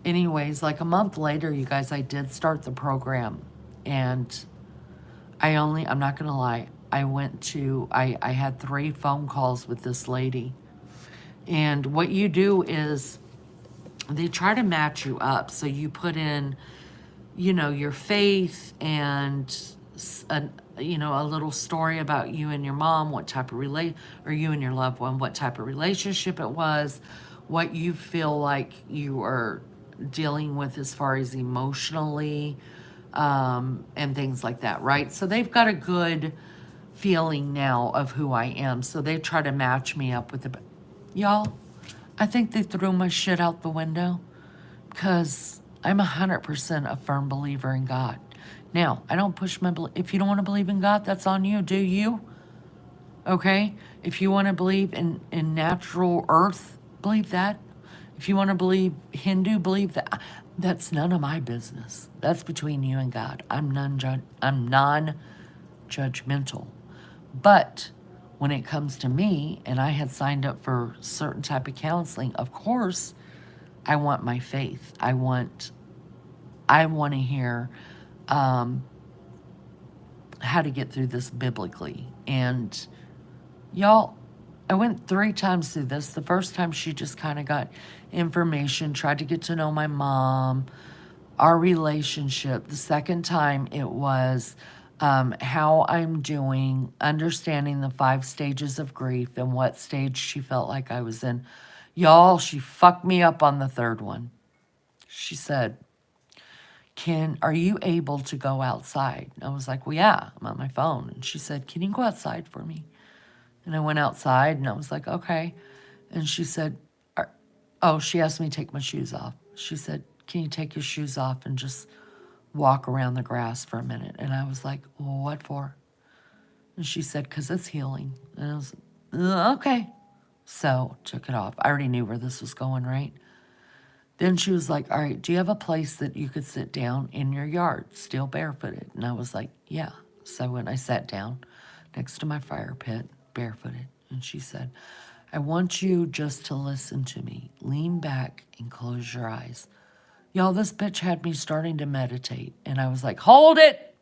Anyways, like a month later, you guys, I did start the program. And I'm not going to lie, I had 3 phone calls with this lady. And what you do is they try to match you up. So you put in, your faith and, a, a little story about you and your mom, what type of or you and your loved one, what type of relationship it was, what you feel like you are dealing with as far as emotionally, and things like that, right? So they've got a good feeling now of who I am. So they try to match me up with y'all, I think they threw my shit out the window because I'm 100% a firm believer in God. Now, I don't push if you don't want to believe in God, that's on you. Do you? Okay? If you want to believe in natural earth, believe that. If you want to believe Hindu, believe that. That's none of my business. That's between you and God. I'm non-judgmental. But when it comes to me, and I had signed up for certain type of counseling, of course, I want my faith. I want to hear how to get through this biblically. And y'all, I went 3 times through this. The first time she just kind of got information, tried to get to know my mom, our relationship. The second time it was how I'm doing, understanding the 5 stages of grief and what stage she felt like I was in. Y'all, she fucked me up on the 3rd one. She said, are you able to go outside? And I was like, well, yeah, I'm on my phone. And she said, can you go outside for me? And I went outside and I was like, okay. And she said, she asked me to take my shoes off. She said, can you take your shoes off and just walk around the grass for a minute? And I was like, well, what for? And she said, because it's healing. And I was okay. So took it off. I already knew where this was going, right? Then she was like, all right, do you have a place that you could sit down in your yard, still barefooted? And I was like, yeah. So when I sat down next to my fire pit, barefooted, and she said, I want you just to listen to me. Lean back and close your eyes. Y'all, this bitch had me starting to meditate. And I was like, hold it.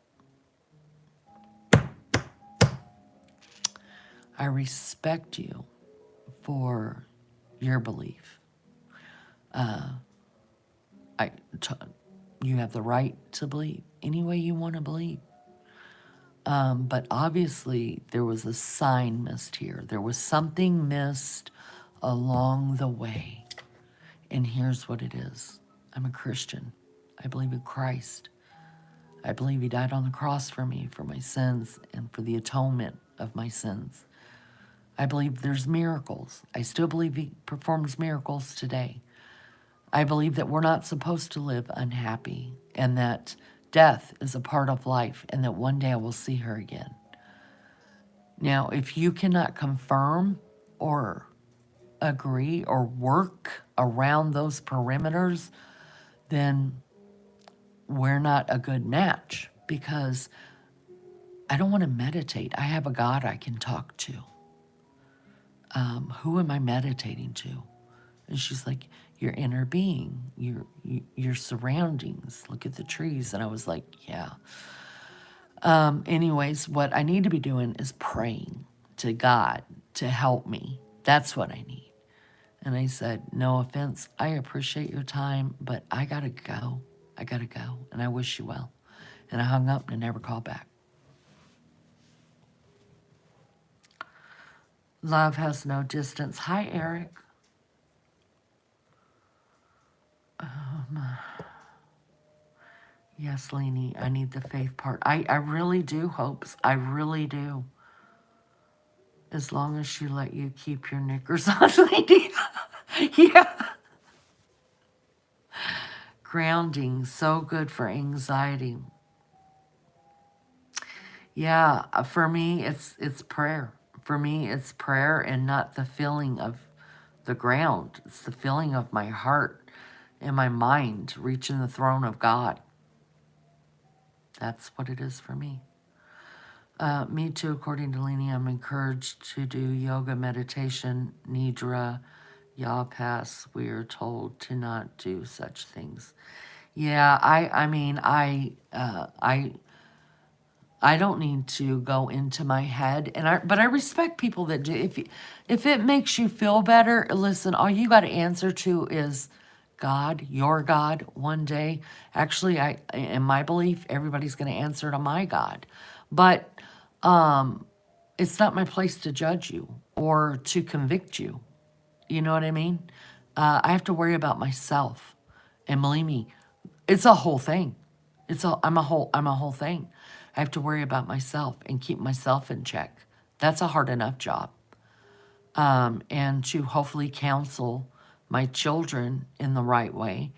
I respect you for your belief. You have the right to believe any way you want to believe. But obviously, there was a sign missed here. There was something missed along the way. And here's what it is. I'm a Christian. I believe in Christ. I believe he died on the cross for me, for my sins, and for the atonement of my sins. I believe there's miracles. I still believe he performs miracles today. I believe that we're not supposed to live unhappy and that death is a part of life and that one day I will see her again. Now, if you cannot confirm or agree or work around those perimeters, then we're not a good match because I don't want to meditate. I have a God I can talk to. Who am I meditating to? And she's like, your inner being, your surroundings. Look at the trees. And I was like, yeah. Anyways, what I need to be doing is praying to God to help me. That's what I need. And I said, no offense, I appreciate your time, but I gotta go. I gotta go. And I wish you well. And I hung up and never called back. Love has no distance. Hi, Eric. Yes, Lene, I need the faith part. I really do, Hopes. I really do. As long as she let you keep your knickers on, Lene. Yeah. Grounding, so good for anxiety. Yeah, for me, it's prayer. For me, it's prayer and not the feeling of the ground. It's the feeling of my heart and my mind reaching the throne of God. That's what it is for me. Me too, according to Lene, I'm encouraged to do yoga, meditation, nidra, yapas. We are told to not do such things. Yeah, I don't need to go into my head, but I respect people that do. If it makes you feel better, listen, all you got to answer to is God, your God, one day. Actually, in my belief, everybody's going to answer to my God. But it's not my place to judge you or to convict you. You know what I mean? I have to worry about myself. And believe me, it's a whole thing. I'm a whole thing. I have to worry about myself and keep myself in check. That's a hard enough job. And to hopefully counsel my children in the right way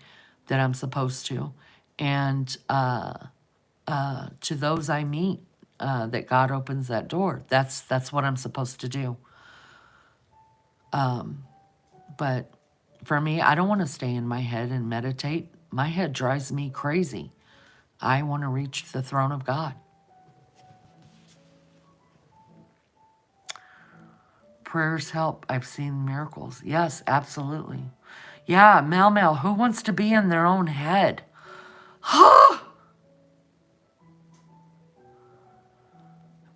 that I'm supposed to. And to those I meet, that God opens that door. That's what I'm supposed to do. But for me, I don't want to stay in my head and meditate. My head drives me crazy. I want to reach the throne of God. Prayers help. I've seen miracles. Yes, absolutely. Yeah, Mel, who wants to be in their own head?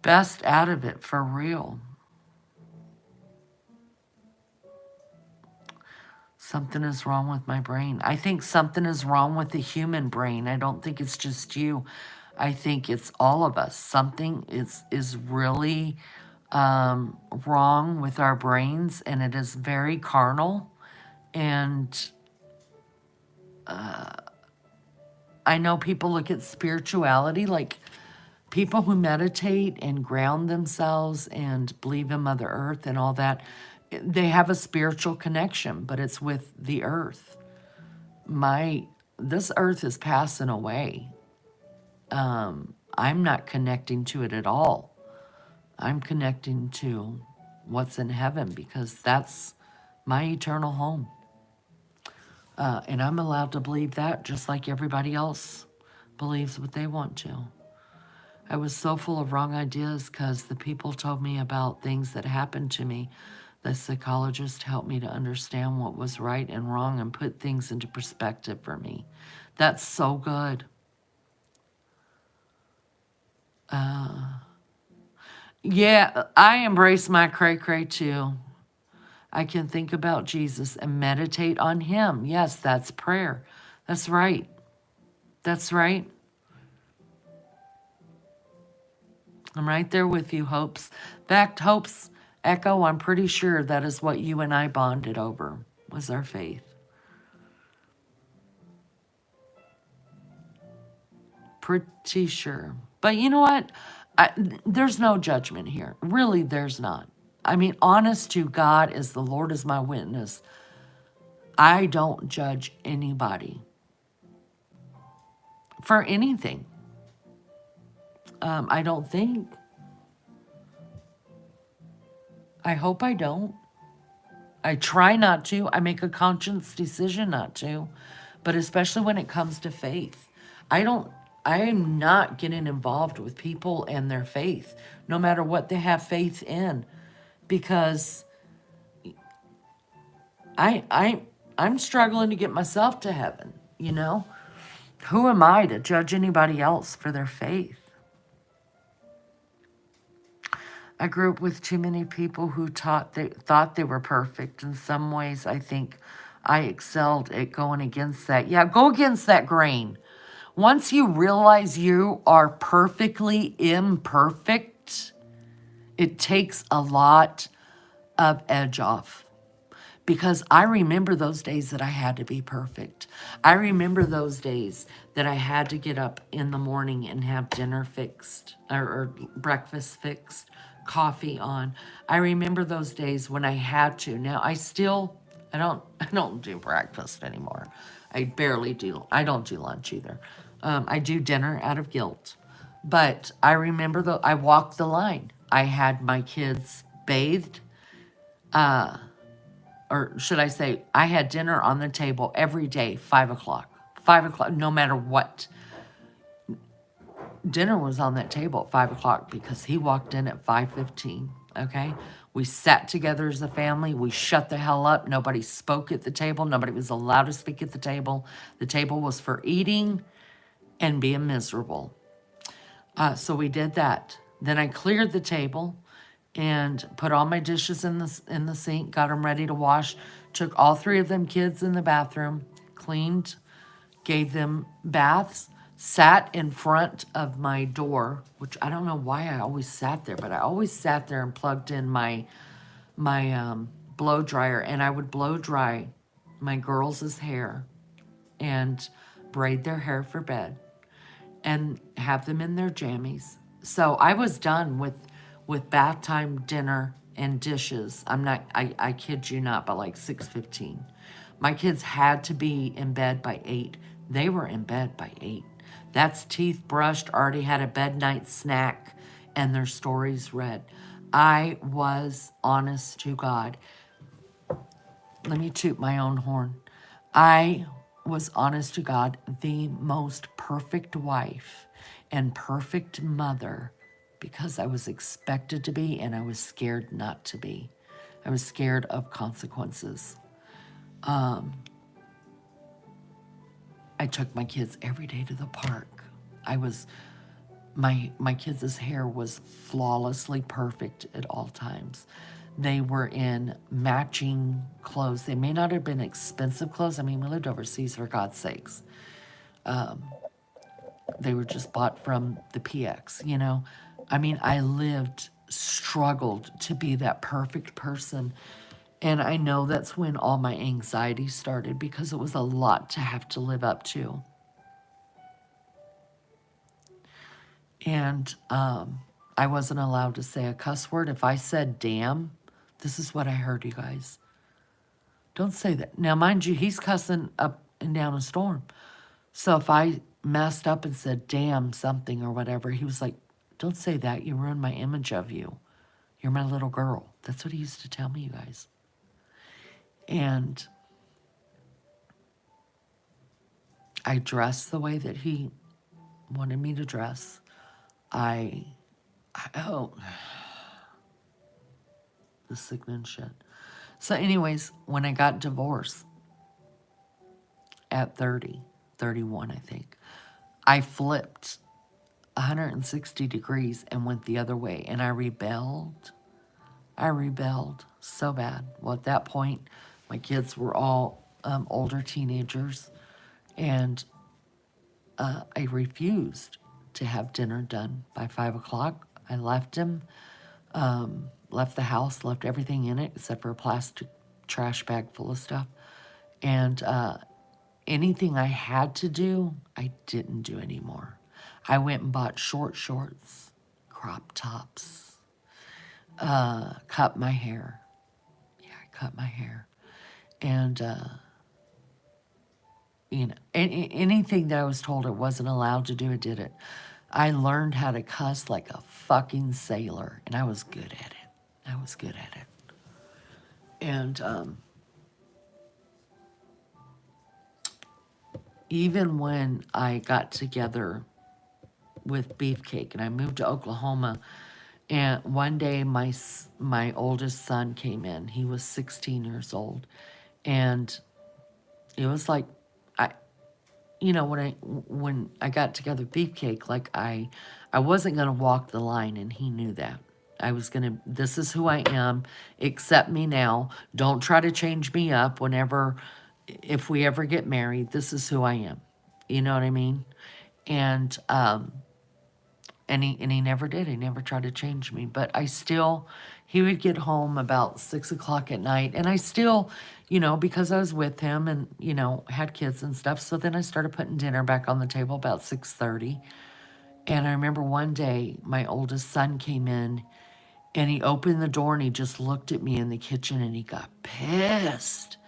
Best out of it, for real. Something is wrong with my brain. I think something is wrong with the human brain. I don't think it's just you. I think it's all of us. Something is really wrong with our brains, and it is very carnal. And I know people look at spirituality like people who meditate and ground themselves and believe in Mother Earth and all that. They have a spiritual connection, but it's with the earth. This earth is passing away. I'm not connecting to it at all. I'm connecting to what's in heaven because that's my eternal home. And I'm allowed to believe that just like everybody else believes what they want to. I was so full of wrong ideas because the people told me about things that happened to me. The psychologist helped me to understand what was right and wrong and put things into perspective for me. That's so good. Yeah, I embrace my cray-cray too. I can think about Jesus and meditate on him. Yes, that's prayer. That's right. That's right. I'm right there with you, Hopes. In fact, Hopes, Echo, I'm pretty sure that is what you and I bonded over, was our faith. Pretty sure. But you know what? There's no judgment here. Really, there's not. I mean, honest to God, as the Lord is my witness, I don't judge anybody for anything. I don't think. I hope I don't. I try not to. I make a conscious decision not to. But especially when it comes to faith, I am not getting involved with people and their faith, no matter what they have faith in, because I'm struggling to get myself to heaven, you know? Who am I to judge anybody else for their faith? I grew up with too many people who thought they were perfect. In some ways, I think I excelled at going against that. Yeah, go against that grain. Once you realize you are perfectly imperfect, it takes a lot of edge off. Because I remember those days that I had to be perfect. I remember those days that I had to get up in the morning and have dinner fixed or breakfast fixed, coffee on. I remember those days when I had to. Now I don't do breakfast anymore. I barely do. I don't do lunch either. I do dinner out of guilt. But I remember I walked the line. I had my kids bathed, or should I say, I had dinner on the table every day, 5 o'clock. 5 o'clock, no matter what. dinner was on that table at 5 o'clock because he walked in at 5:15. Okay. We sat together as a family. We shut the hell up. Nobody spoke at the table. Nobody was allowed to speak at the table. The table was for eating and being miserable. So we did that. Then I cleared the table and put all my dishes in the sink, got them ready to wash, took all three of them kids in the bathroom, cleaned, gave them baths, sat in front of my door, which I don't know why I always sat there, but I always sat there and plugged in my blow dryer, and I would blow dry my girls' hair and braid their hair for bed and have them in their jammies. So I was done with bath time, dinner, and dishes. I kid you not, but like 6:15. My kids had to be in bed by 8. They were in bed by 8. That's teeth brushed, already had a bed night snack, and their stories read. I was honest to God. Let me toot my own horn. I was honest to God the most perfect wife and perfect mother because I was expected to be and I was scared not to be. I was scared of consequences. I took my kids every day to the park. My kids' hair was flawlessly perfect at all times. They were in matching clothes. They may not have been expensive clothes. I mean, we lived overseas, for God's sakes. They were just bought from the PX, you know? I mean, I struggled to be that perfect person. And I know that's when all my anxiety started because it was a lot to have to live up to. And I wasn't allowed to say a cuss word. If I said damn, this is what I heard, you guys. Don't say that. Now, mind you, he's cussing up and down a storm. So if I messed up and said damn something or whatever, he was like, don't say that. You ruined my image of you. You're my little girl. That's what he used to tell me, you guys. And I dressed the way that he wanted me to dress. Oh, the sickening shit. So anyways, when I got divorced at 30, 31, I think, I flipped 160 degrees and went the other way. And I rebelled. I rebelled so bad. Well, at that point, my kids were all older teenagers. And I refused to have dinner done by 5 o'clock. I left him, left the house, left everything in it except for a plastic trash bag full of stuff. And anything I had to do, I didn't do anymore. I went and bought short shorts, crop tops, cut my hair. Yeah, I cut my hair. And, you know, anything that I was told I wasn't allowed to do, I did it. I learned how to cuss like a fucking sailor, and I was good at it. I was good at it. And even when I got together with Beefcake and I moved to Oklahoma, and one day my oldest son came in. He was 16 years old, and it was like when I got together with Beefcake, like I wasn't gonna walk the line, and he knew that. This is who I am. Accept me now. Don't try to change me up if we ever get married. This is who I am. You know what I mean? And he never did. He never tried to change me. But he would get home about 6 o'clock at night. And I still, because I was with him and, had kids and stuff. So then I started putting dinner back on the table about 6:30. And I remember one day my oldest son came in and he opened the door and he just looked at me in the kitchen and he got pissed.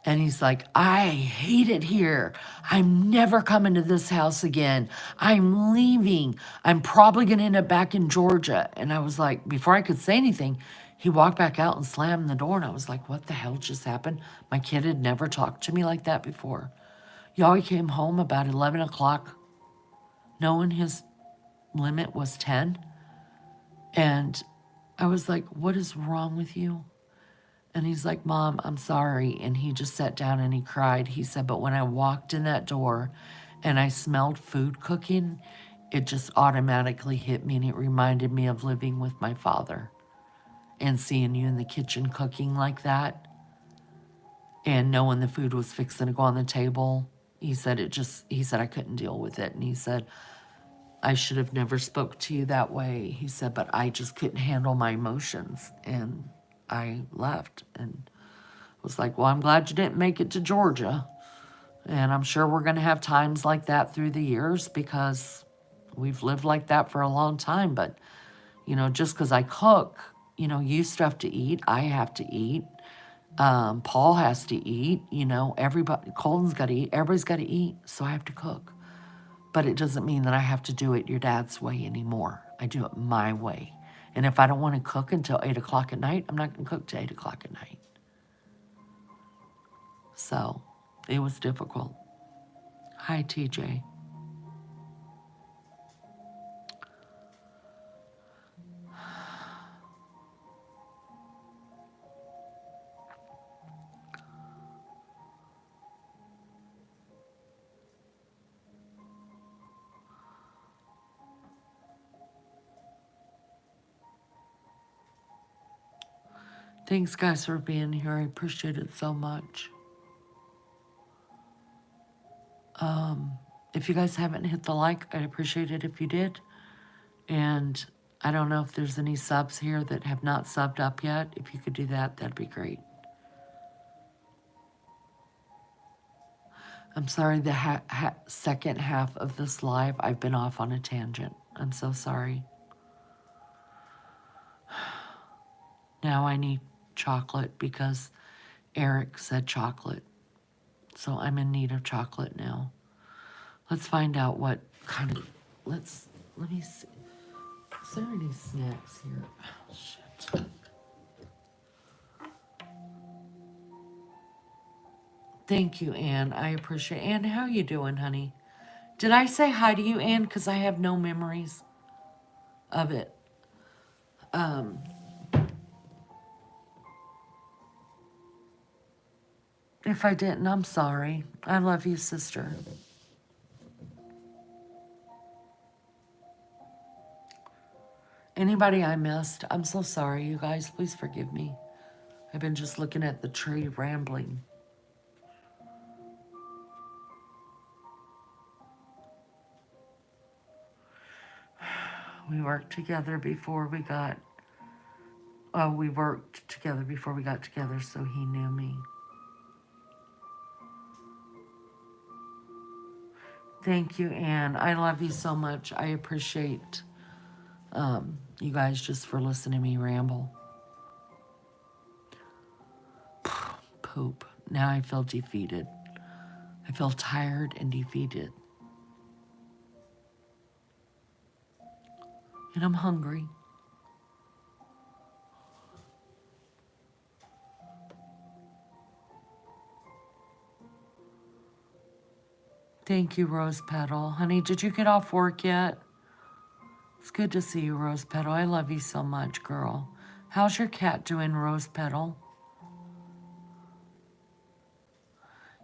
And he's like, I hate it here. I'm never coming to this house again. I'm leaving. I'm probably going to end up back in Georgia. And I was like, before I could say anything, he walked back out and slammed the door. And I was like, what the hell just happened? My kid had never talked to me like that before. Y'all, he came home about 11 o'clock, knowing his limit was 10. And I was like, what is wrong with you? And he's like, Mom, I'm sorry. And he just sat down and he cried. He said, but when I walked in that door and I smelled food cooking, it just automatically hit me and it reminded me of living with my father and seeing you in the kitchen cooking like that and knowing the food was fixing to go on the table. He said he said I couldn't deal with it. And he said, I should have never spoke to you that way. He said, but I just couldn't handle my emotions. And I left and was like, well, I'm glad you didn't make it to Georgia. And I'm sure we're going to have times like that through the years because we've lived like that for a long time. But, you know, just because I cook, you know, you still have to eat. I have to eat. Paul has to eat. You know, everybody, Colton's got to eat. Everybody's got to eat. So I have to cook. But it doesn't mean that I have to do it your dad's way anymore. I do it my way. And if I don't want to cook until 8 o'clock at night, I'm not going to cook till 8 o'clock at night. So it was difficult. Hi, TJ. Thanks, guys, for being here. I appreciate it so much. If you guys haven't hit the like, I'd appreciate it if you did. And I don't know if there's any subs here that have not subbed up yet. If you could do that, that'd be great. I'm sorry, the second half of this live, I've been off on a tangent. I'm so sorry. Now I need chocolate because Eric said chocolate. So I'm in need of chocolate now. Let's find out what kind of, let me see. Is there any snacks here? Oh, shit. Thank you, Anne. I appreciate it. Anne, how you doing, honey? Did I say hi to you, Anne? Because I have no memories of it. If I didn't, I'm sorry. I love you, sister. Anybody I missed, I'm so sorry, you guys. Please forgive me. I've been just looking at the tree rambling. We worked together before we got, we worked together before we got together, so he knew me. Thank you, Anne. I love you so much. I appreciate you guys just for listening to me ramble. Poop. Now I feel defeated. I feel tired and defeated. And I'm hungry. Thank you, Rose Petal. Honey, did you get off work yet? It's good to see you, Rose Petal. I love you so much, girl. How's your cat doing, Rose Petal?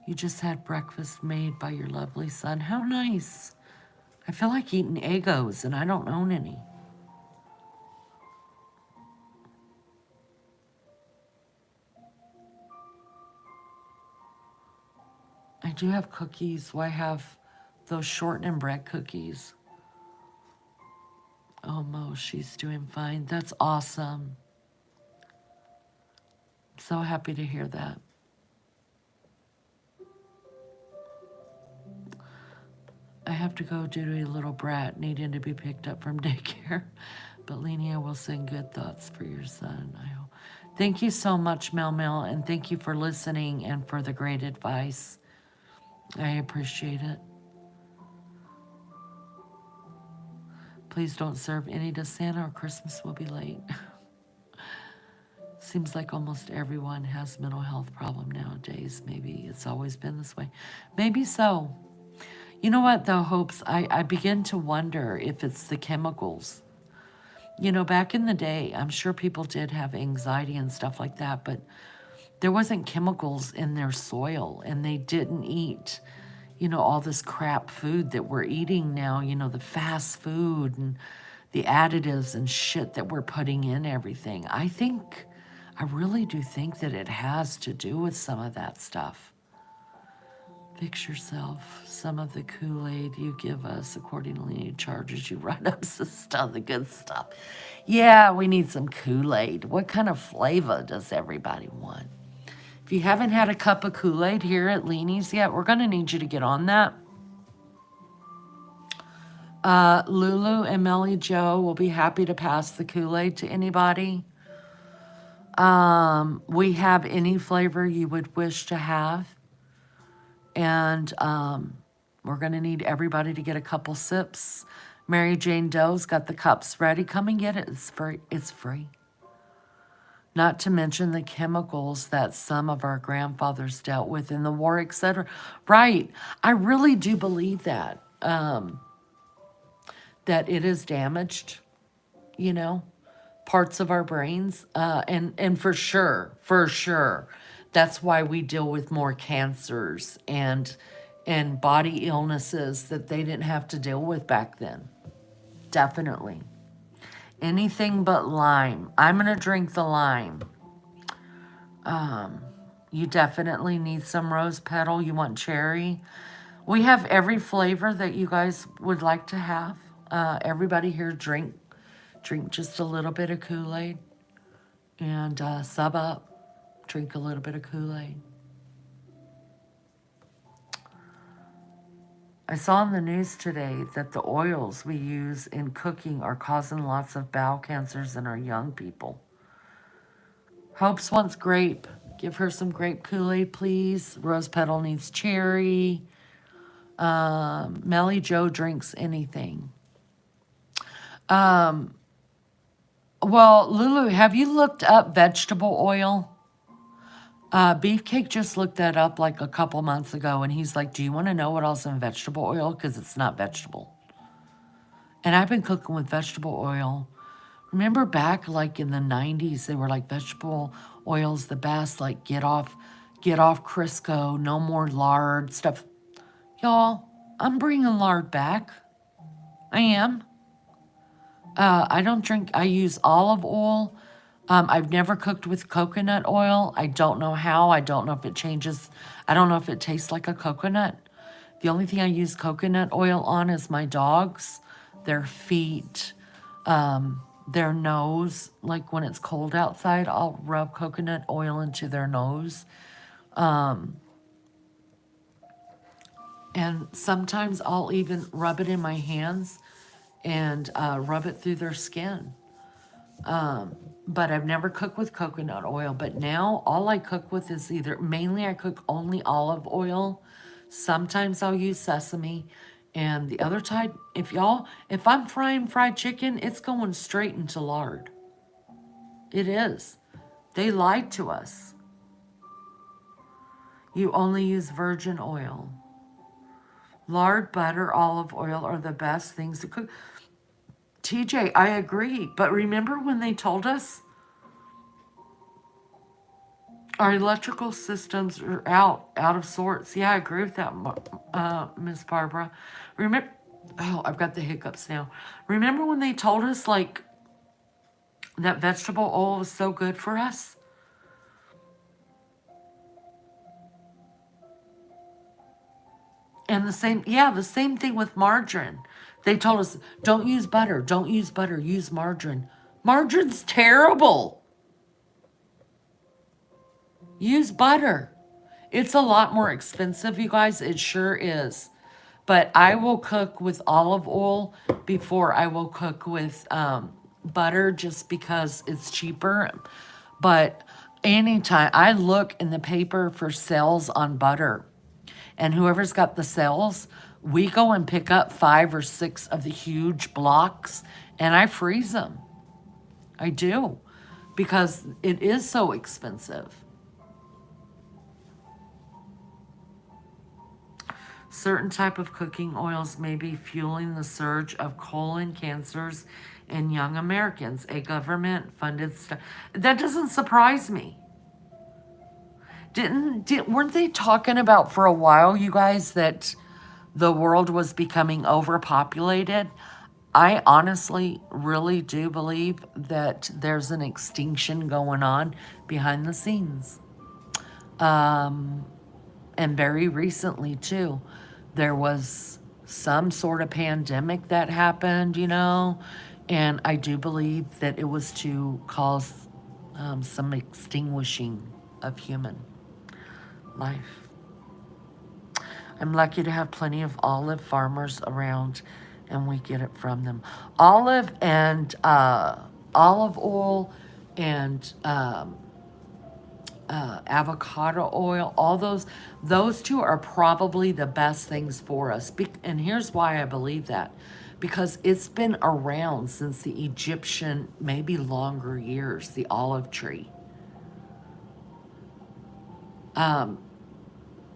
You just had breakfast made by your lovely son. How nice. I feel like eating Eggos, and I don't own any. I do have cookies. Well, I have those shortening bread cookies. Oh, Mo, she's doing fine. That's awesome. So happy to hear that. I have to go due to a little brat needing to be picked up from daycare. But Lenia will send good thoughts for your son, I hope. Thank you so much, Mel Mel, and thank you for listening and for the great advice. I appreciate it. Please don't serve any to Santa or Christmas will be late. Seems like almost everyone has mental health problem nowadays. Maybe it's always been this way. Maybe so. You know what, though, Hopes? I begin to wonder if it's the chemicals. You know, back in the day, I'm sure people did have anxiety and stuff like that, but there wasn't chemicals in their soil, and they didn't eat, you know, all this crap food that we're eating now, you know, the fast food and the additives and shit that we're putting in everything. I really do think that it has to do with some of that stuff. Fix yourself. Some of the Kool-Aid you give us accordingly charges you right up to stuff, the good stuff. Yeah, we need some Kool-Aid. What kind of flavor does everybody want? If you haven't had a cup of Kool-Aid here at Lene's yet, we're going to need you to get on that. Lulu and Melly Joe will be happy to pass the Kool-Aid to anybody. We have any flavor you would wish to have. And we're going to need everybody to get a couple sips. Mary Jane Doe's got the cups ready. Come and get it. It's free. It's free. Not to mention the chemicals that some of our grandfathers dealt with in the war, etc. Right. I really do believe that. That it is damaged, you know, parts of our brains. And for sure, that's why we deal with more cancers and body illnesses that they didn't have to deal with back then. Definitely. Anything but lime. I'm going to drink the lime. You definitely need some rose petal. You want cherry. We have every flavor that you guys would like to have. Everybody here drink just a little bit of Kool-Aid. And sub up. Drink a little bit of Kool-Aid. I saw in the news today that the oils we use in cooking are causing lots of bowel cancers in our young people. Hopes wants grape. Give her some grape Kool-Aid, please. Rose Petal needs cherry. Melly Joe drinks anything. Well, Lulu, have you looked up vegetable oil? Beefcake just looked that up like a couple months ago, and he's like, do you want to know what else in vegetable oil? Because it's not vegetable. And I've been cooking with vegetable oil. Remember back like in the 90s, they were like vegetable oil's the best, like get off Crisco, no more lard, stuff. Y'all, I'm bringing lard back. I am. I don't drink, I use olive oil. I've never cooked with coconut oil. I don't know how. I don't know if it changes. I don't know if it tastes like a coconut. The only thing I use coconut oil on is my dogs, their feet, their nose. Like when it's cold outside, I'll rub coconut oil into their nose. And sometimes I'll even rub it in my hands and rub it through their skin. But I've never cooked with coconut oil. But now all I cook with is mainly I cook only olive oil. Sometimes I'll use sesame. And the other time, if I'm frying fried chicken, it's going straight into lard. It is. They lied to us. You only use virgin oil. Lard, butter, olive oil are the best things to cook. TJ, I agree. But remember when they told us our electrical systems are out of sorts? Yeah, I agree with that, Miss Barbara. Remember, I've got the hiccups now. Remember when they told us like that vegetable oil was so good for us? And the same thing with margarine. They told us, don't use butter, use margarine. Margarine's terrible. Use butter. It's a lot more expensive, you guys. It sure is. But I will cook with olive oil before I will cook with butter just because it's cheaper. But anytime, I look in the paper for sales on butter. And whoever's got the sales, we go and pick up 5 or 6 of the huge blocks and I freeze them. I do. Because it is so expensive. Certain type of cooking oils may be fueling the surge of colon cancers in young Americans. A government-funded study. That doesn't surprise me. Weren't they talking about for a while, you guys, that the world was becoming overpopulated? I honestly really do believe that there's an extinction going on behind the scenes. And very recently, too, there was some sort of pandemic that happened, and I do believe that it was to cause some extinguishing of human life. I'm lucky to have plenty of olive farmers around, and we get it from them. Olive and olive oil and avocado oil, all those two are probably the best things for us. And here's why I believe that. Because it's been around since the Egyptian, maybe longer years, the olive tree.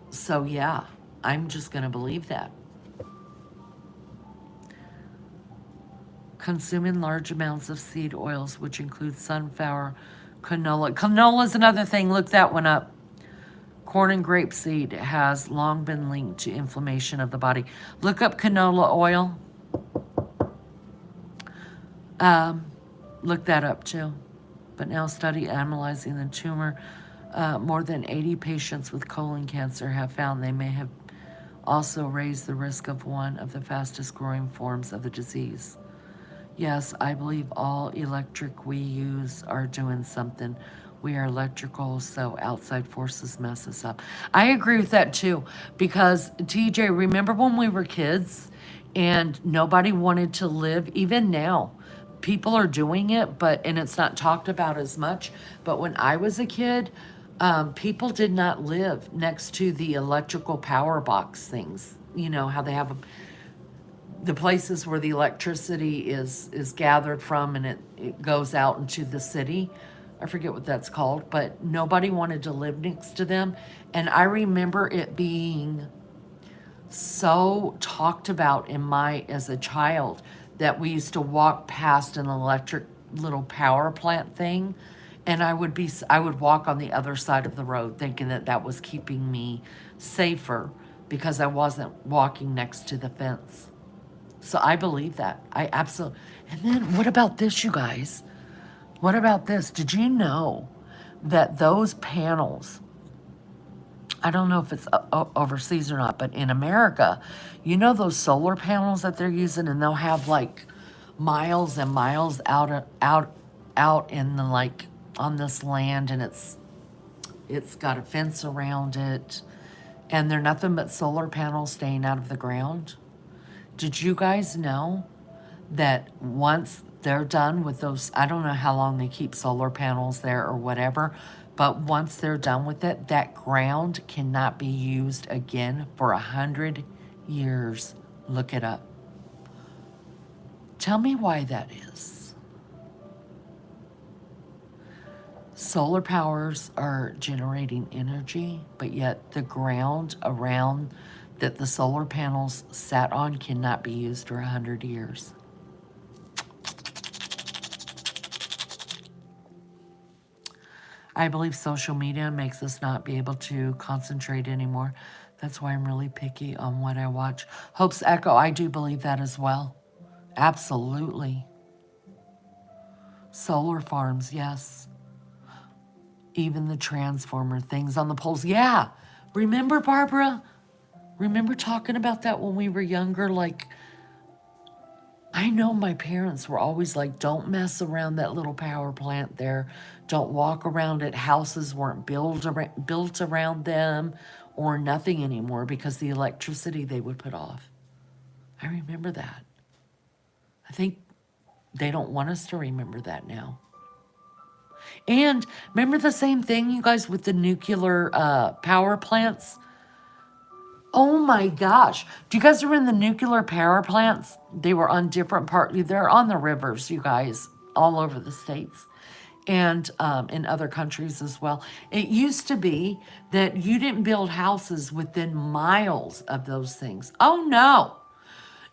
So yeah, I'm just going to believe that. Consuming large amounts of seed oils, which include sunflower, canola. Canola is another thing. Look that one up. Corn and grapeseed has long been linked to inflammation of the body. Look up canola oil. Look that up too. But now study analyzing the tumor. More than 80 patients with colon cancer have found they may have also raised the risk of one of the fastest growing forms of the disease. Yes, I believe all electric we use are doing something. We are electrical, so outside forces mess us up. I agree with that too, because TJ, remember when we were kids and nobody wanted to live? Even now, people are doing it, and it's not talked about as much. But when I was a kid, people did not live next to the electrical power box things. You know how they have the places where the electricity is gathered from, and it goes out into the city. I forget what that's called, but nobody wanted to live next to them. And I remember it being so talked about as a child, that we used to walk past an electric little power plant thing, and I would walk on the other side of the road thinking that was keeping me safer because I wasn't walking next to the fence. So I believe that. I absolutely. And then what about this, you guys? What about this? Did you know that those panels, I don't know if it's overseas or not, but in America, those solar panels that they're using, and they'll have like miles and miles out in the, like, on this land, and it's got a fence around it, and they're nothing but solar panels staying out of the ground. Did you guys know that once they're done with those, I don't know how long they keep solar panels there or whatever, but once they're done with it, that ground cannot be used again for 100 years. Look it up. Tell me why that is. Solar powers are generating energy, but yet the ground around that the solar panels sat on cannot be used for 100 years. I believe social media makes us not be able to concentrate anymore. That's why I'm really picky on what I watch. Hope's Echo, I do believe that as well. Absolutely. Solar farms, yes. Even the transformer things on the poles. Yeah. Remember, Barbara? Remember talking about that when we were younger? Like, I know my parents were always like, don't mess around that little power plant there. Don't walk around it. Houses weren't built around them or nothing anymore because the electricity they would put off. I remember that. I think they don't want us to remember that now. And remember the same thing, you guys, with the nuclear power plants? Oh my gosh. Do you guys remember the nuclear power plants? They were on different they're on the rivers, you guys, all over the states. and in other countries as well. It used to be that you didn't build houses within miles of those things. Oh no.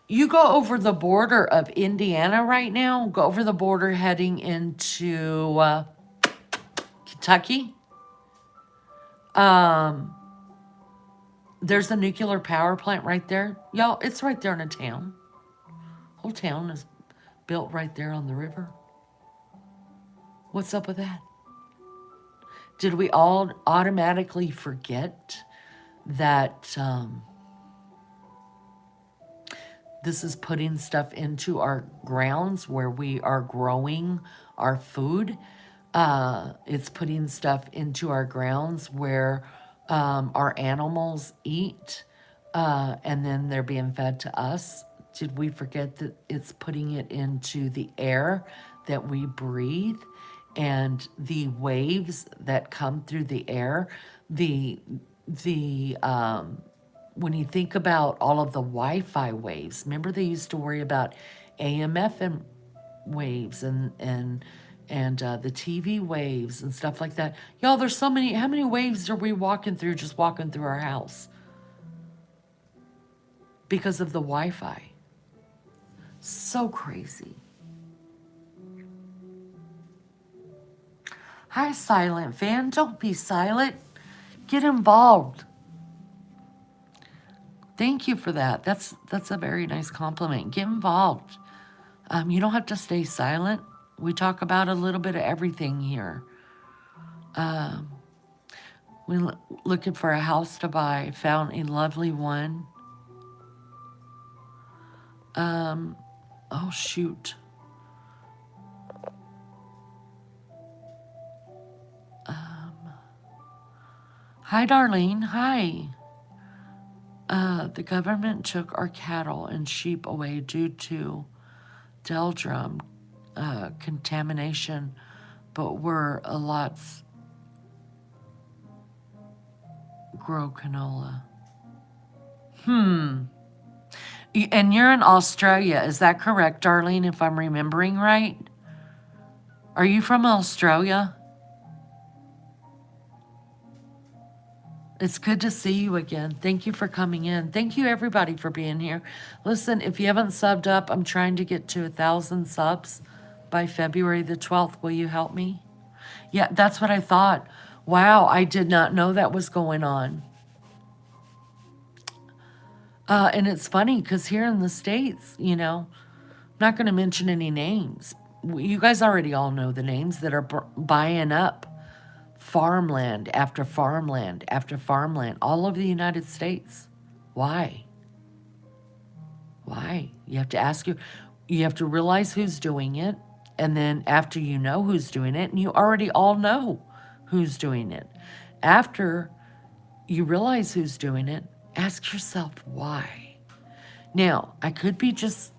You go over the border of Indiana right now, go over the border heading into Kentucky. There's a nuclear power plant right there. Y'all, it's right there in a town. Whole town is built right there on the river. What's up with that? Did we all automatically forget that this is putting stuff into our grounds where we are growing our food? It's putting stuff into our grounds where our animals eat, and then they're being fed to us. Did we forget that it's putting it into the air that we breathe and the waves that come through the air? The when you think about all of the Wi-Fi waves, remember they used to worry about AM/FM waves and the TV waves and stuff like that. Y'all, there's so many. How many waves are we walking through just walking through our house? Because of the Wi-Fi. So crazy. Hi, silent fan. Don't be silent. Get involved. Thank you for that. That's a very nice compliment. Get involved. You don't have to stay silent. We talk about a little bit of everything here. We're looking for a house to buy. Found a lovely one. Oh, shoot. Hi, Darlene. Hi. The government took our cattle and sheep away due to Deldrum contamination, but we're a lot grow canola. And you're in Australia, is that correct, Darlene, if I'm remembering right? Are you from Australia? It's good to see you again. Thank you for coming in. Thank you, everybody, for being here. Listen, if you haven't subbed up, I'm trying to get to 1,000 subs by February the 12th. Will you help me? Yeah, that's what I thought. Wow, I did not know that was going on. And it's funny because here in the States, you know, I'm not going to mention any names. You guys already all know the names that are buying up farmland after farmland after farmland all over the United States. Why? Why? You have to ask you have to realize who's doing it. And then after you know who's doing it, and you already all know who's doing it. After you realize who's doing it, ask yourself why. Now, I could be just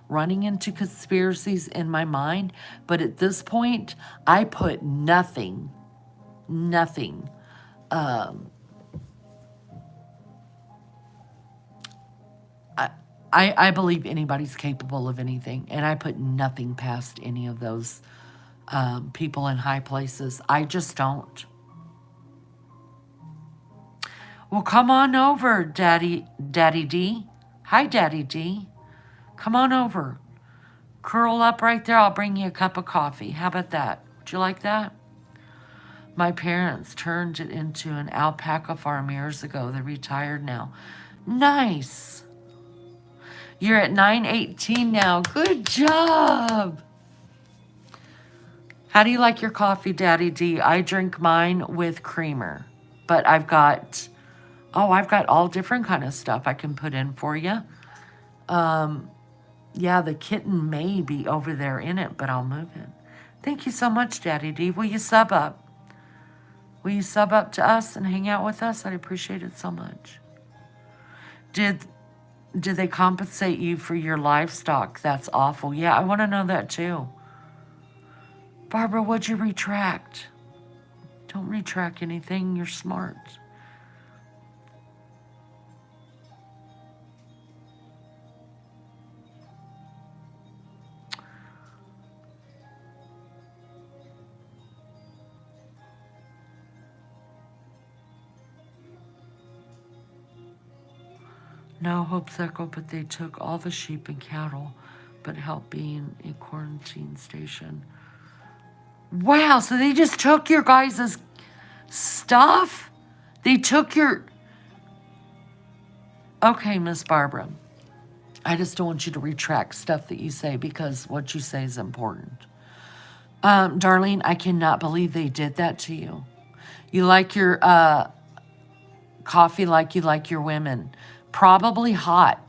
running into conspiracies in my mind, but at this point, I put nothing. I believe anybody's capable of anything, and I put nothing past any of those people in high places. I just don't. Well, come on over, Daddy D. Hi, Daddy D. Come on over. Curl up right there. I'll bring you a cup of coffee. How about that? Would you like that? My parents turned it into an alpaca farm years ago. They're retired now. Nice. You're at 9:18 now. Good job. How do you like your coffee, Daddy D? I drink mine with creamer. But I've got all different kind of stuff I can put in for you. Yeah, the kitten may be over there in it, but I'll move it. Thank you so much, Daddy D. Will you sub up? Will you sub up to us and hang out with us? I'd appreciate it so much. Did they compensate you for your livestock? That's awful. Yeah, I want to know that too. Barbara, what'd you retract? Don't retract anything. You're smart. No Hope Circle, but they took all the sheep and cattle, but helped being a quarantine station. Wow, so they just took your guys' stuff? They took your... Okay, Miss Barbara. I just don't want you to retract stuff that you say because what you say is important. Darlene, I cannot believe they did that to you. You like your coffee like you like your women. Probably hot.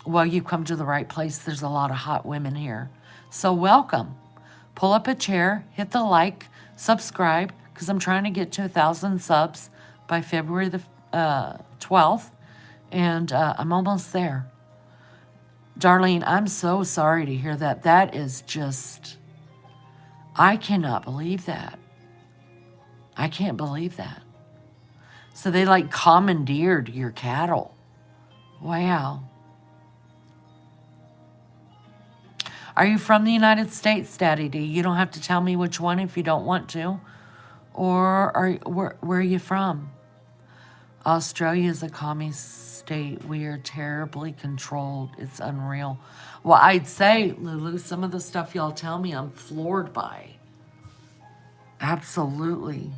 Well, you come to the right place. There's a lot of hot women here. So welcome. Pull up a chair, hit the like, subscribe, because I'm trying to get to 1,000 subs by February the 12th. And I'm almost there. Darlene, I'm so sorry to hear that. That is just... I cannot believe that. I can't believe that. So they like commandeered your cattle. Wow. Are you from the United States, Daddy D? You don't have to tell me which one if you don't want to. Or where are you from? Australia is a commie state. We are terribly controlled. It's unreal. Well, I'd say, Lulu, some of the stuff y'all tell me I'm floored by. Absolutely.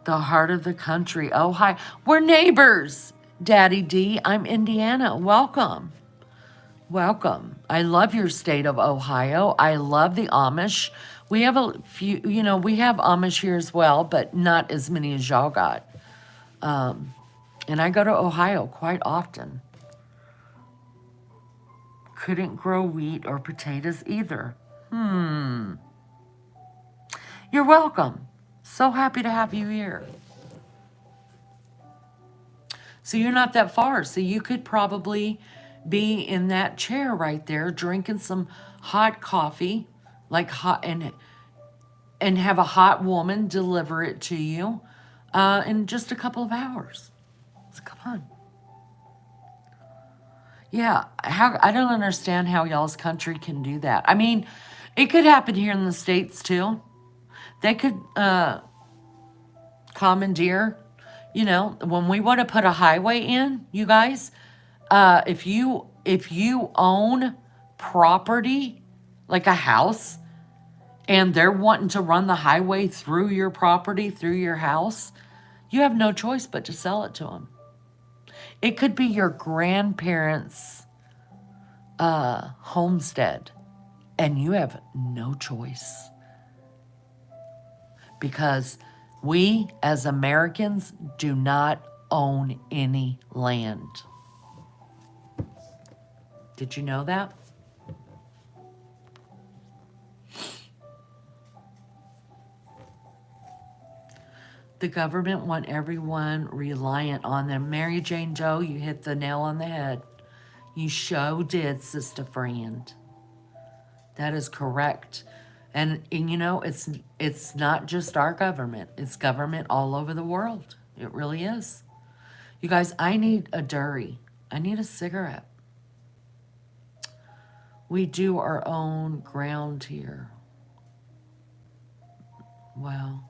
The heart of the country. Oh, hi. We're neighbors, Daddy D. I'm Indiana. Welcome. Welcome. I love your state of Ohio. I love the Amish. We have a few, we have Amish here as well, but not as many as y'all got. And I go to Ohio quite often. Couldn't grow wheat or potatoes either. You're welcome. So happy to have you here. So you're not that far. So you could probably be in that chair right there drinking some hot coffee, like hot, and have a hot woman deliver it to you in just a couple of hours. So come on. Yeah, I don't understand how y'all's country can do that. I mean, it could happen here in the States too. They could commandeer, when we want to put a highway in, you guys, if you own property, like a house, and they're wanting to run the highway through your property, through your house, you have no choice but to sell it to them. It could be your grandparents' homestead, and you have no choice. Because we, as Americans, do not own any land. Did you know that? The government want everyone reliant on them. Mary Jane Doe, you hit the nail on the head. You sure did, sister friend. That is correct. And it's not just our government. It's government all over the world. It really is. You guys, I need a durry. I need a cigarette. We do our own ground here. Wow.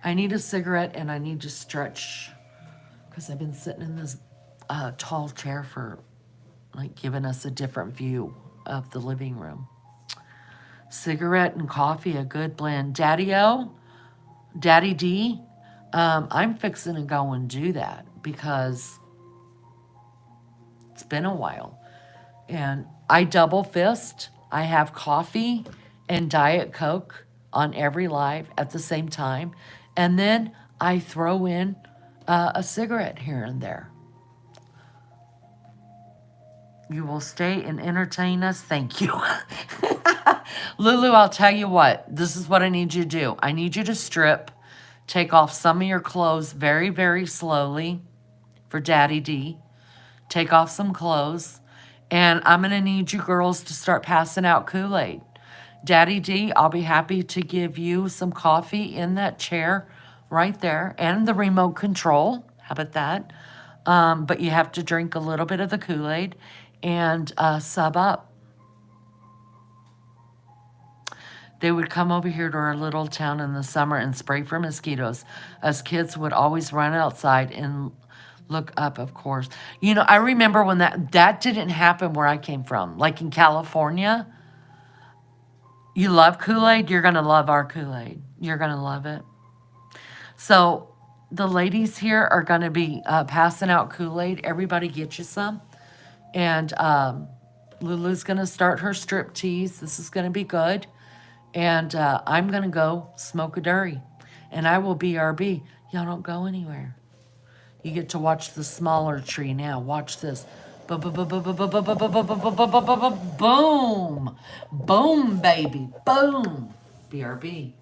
I need a cigarette and I need to stretch because I've been sitting in this tall chair for giving us a different view of the living room. Cigarette and coffee, a good blend. Daddy-O, Daddy D, I'm fixing to go and do that because it's been a while. And I double fist. I have coffee and Diet Coke on every live at the same time. And then I throw in a cigarette here and there. You will stay and entertain us. Thank you. Lulu, I'll tell you what. This is what I need you to do. I need you to strip. Take off some of your clothes very, very slowly for Daddy D. Take off some clothes. And I'm going to need you girls to start passing out Kool-Aid. Daddy D, I'll be happy to give you some coffee in that chair right there. And the remote control. How about that? But you have to drink a little bit of the Kool-Aid and sub up. They would come over here to our little town in the summer and spray for mosquitoes. Us kids would always run outside and look up, of course. You know, I remember when that didn't happen where I came from. Like in California, you love Kool-Aid, you're going to love our Kool-Aid. You're going to love it. So the ladies here are going to be passing out Kool-Aid. Everybody get you some. And Lulu's going to start her strip tease. This is going to be good. And I'm going to go smoke a durry. And I will BRB. Y'all don't go anywhere. You get to watch the smaller tree now. Watch this. Boom. Boom, baby. Boom. BRB.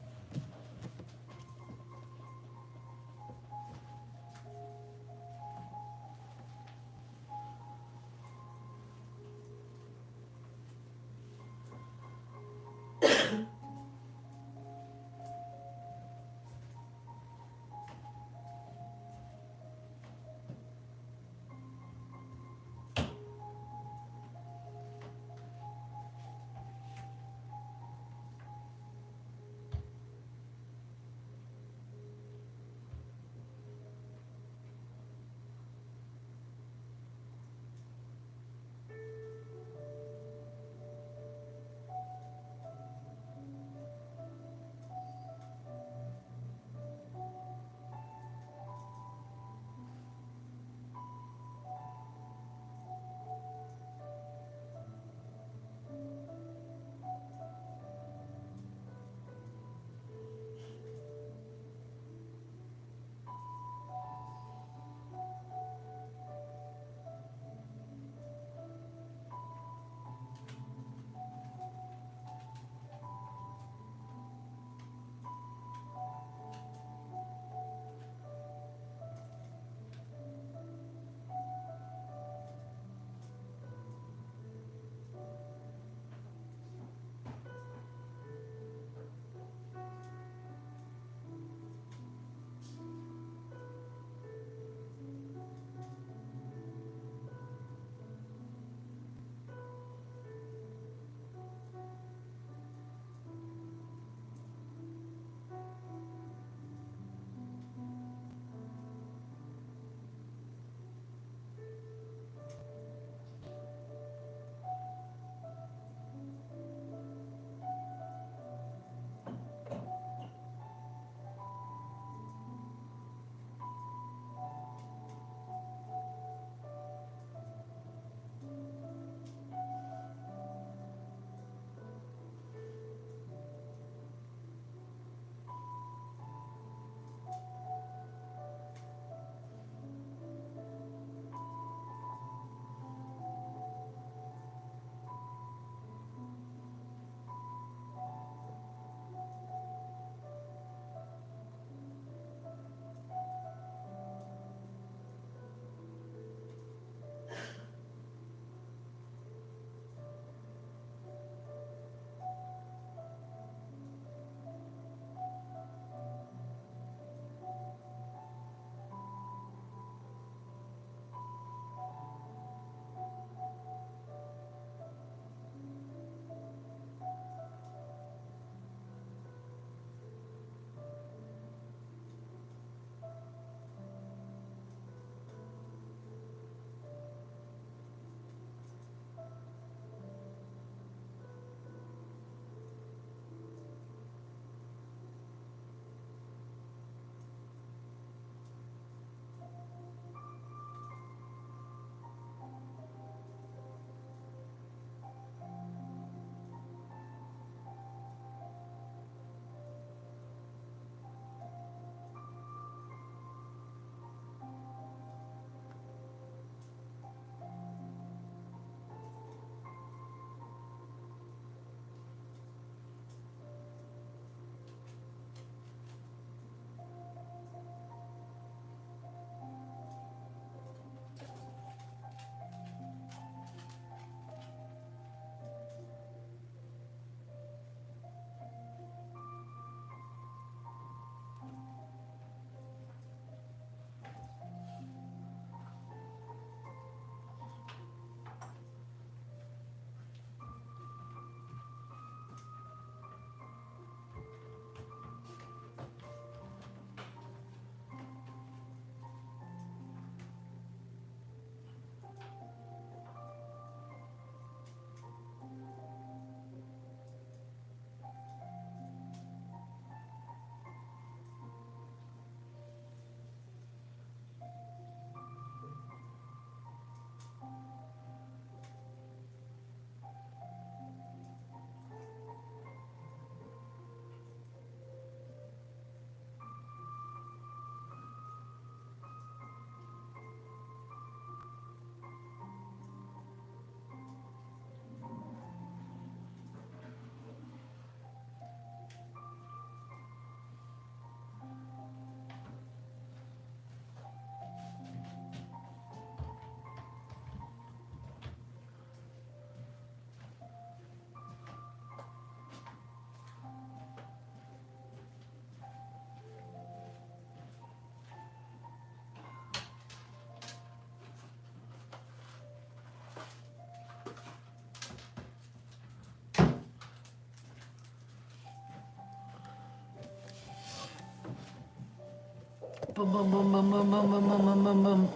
Boom, boom, boom, boom, boom, boom, boom, boom, boom, boom, boom.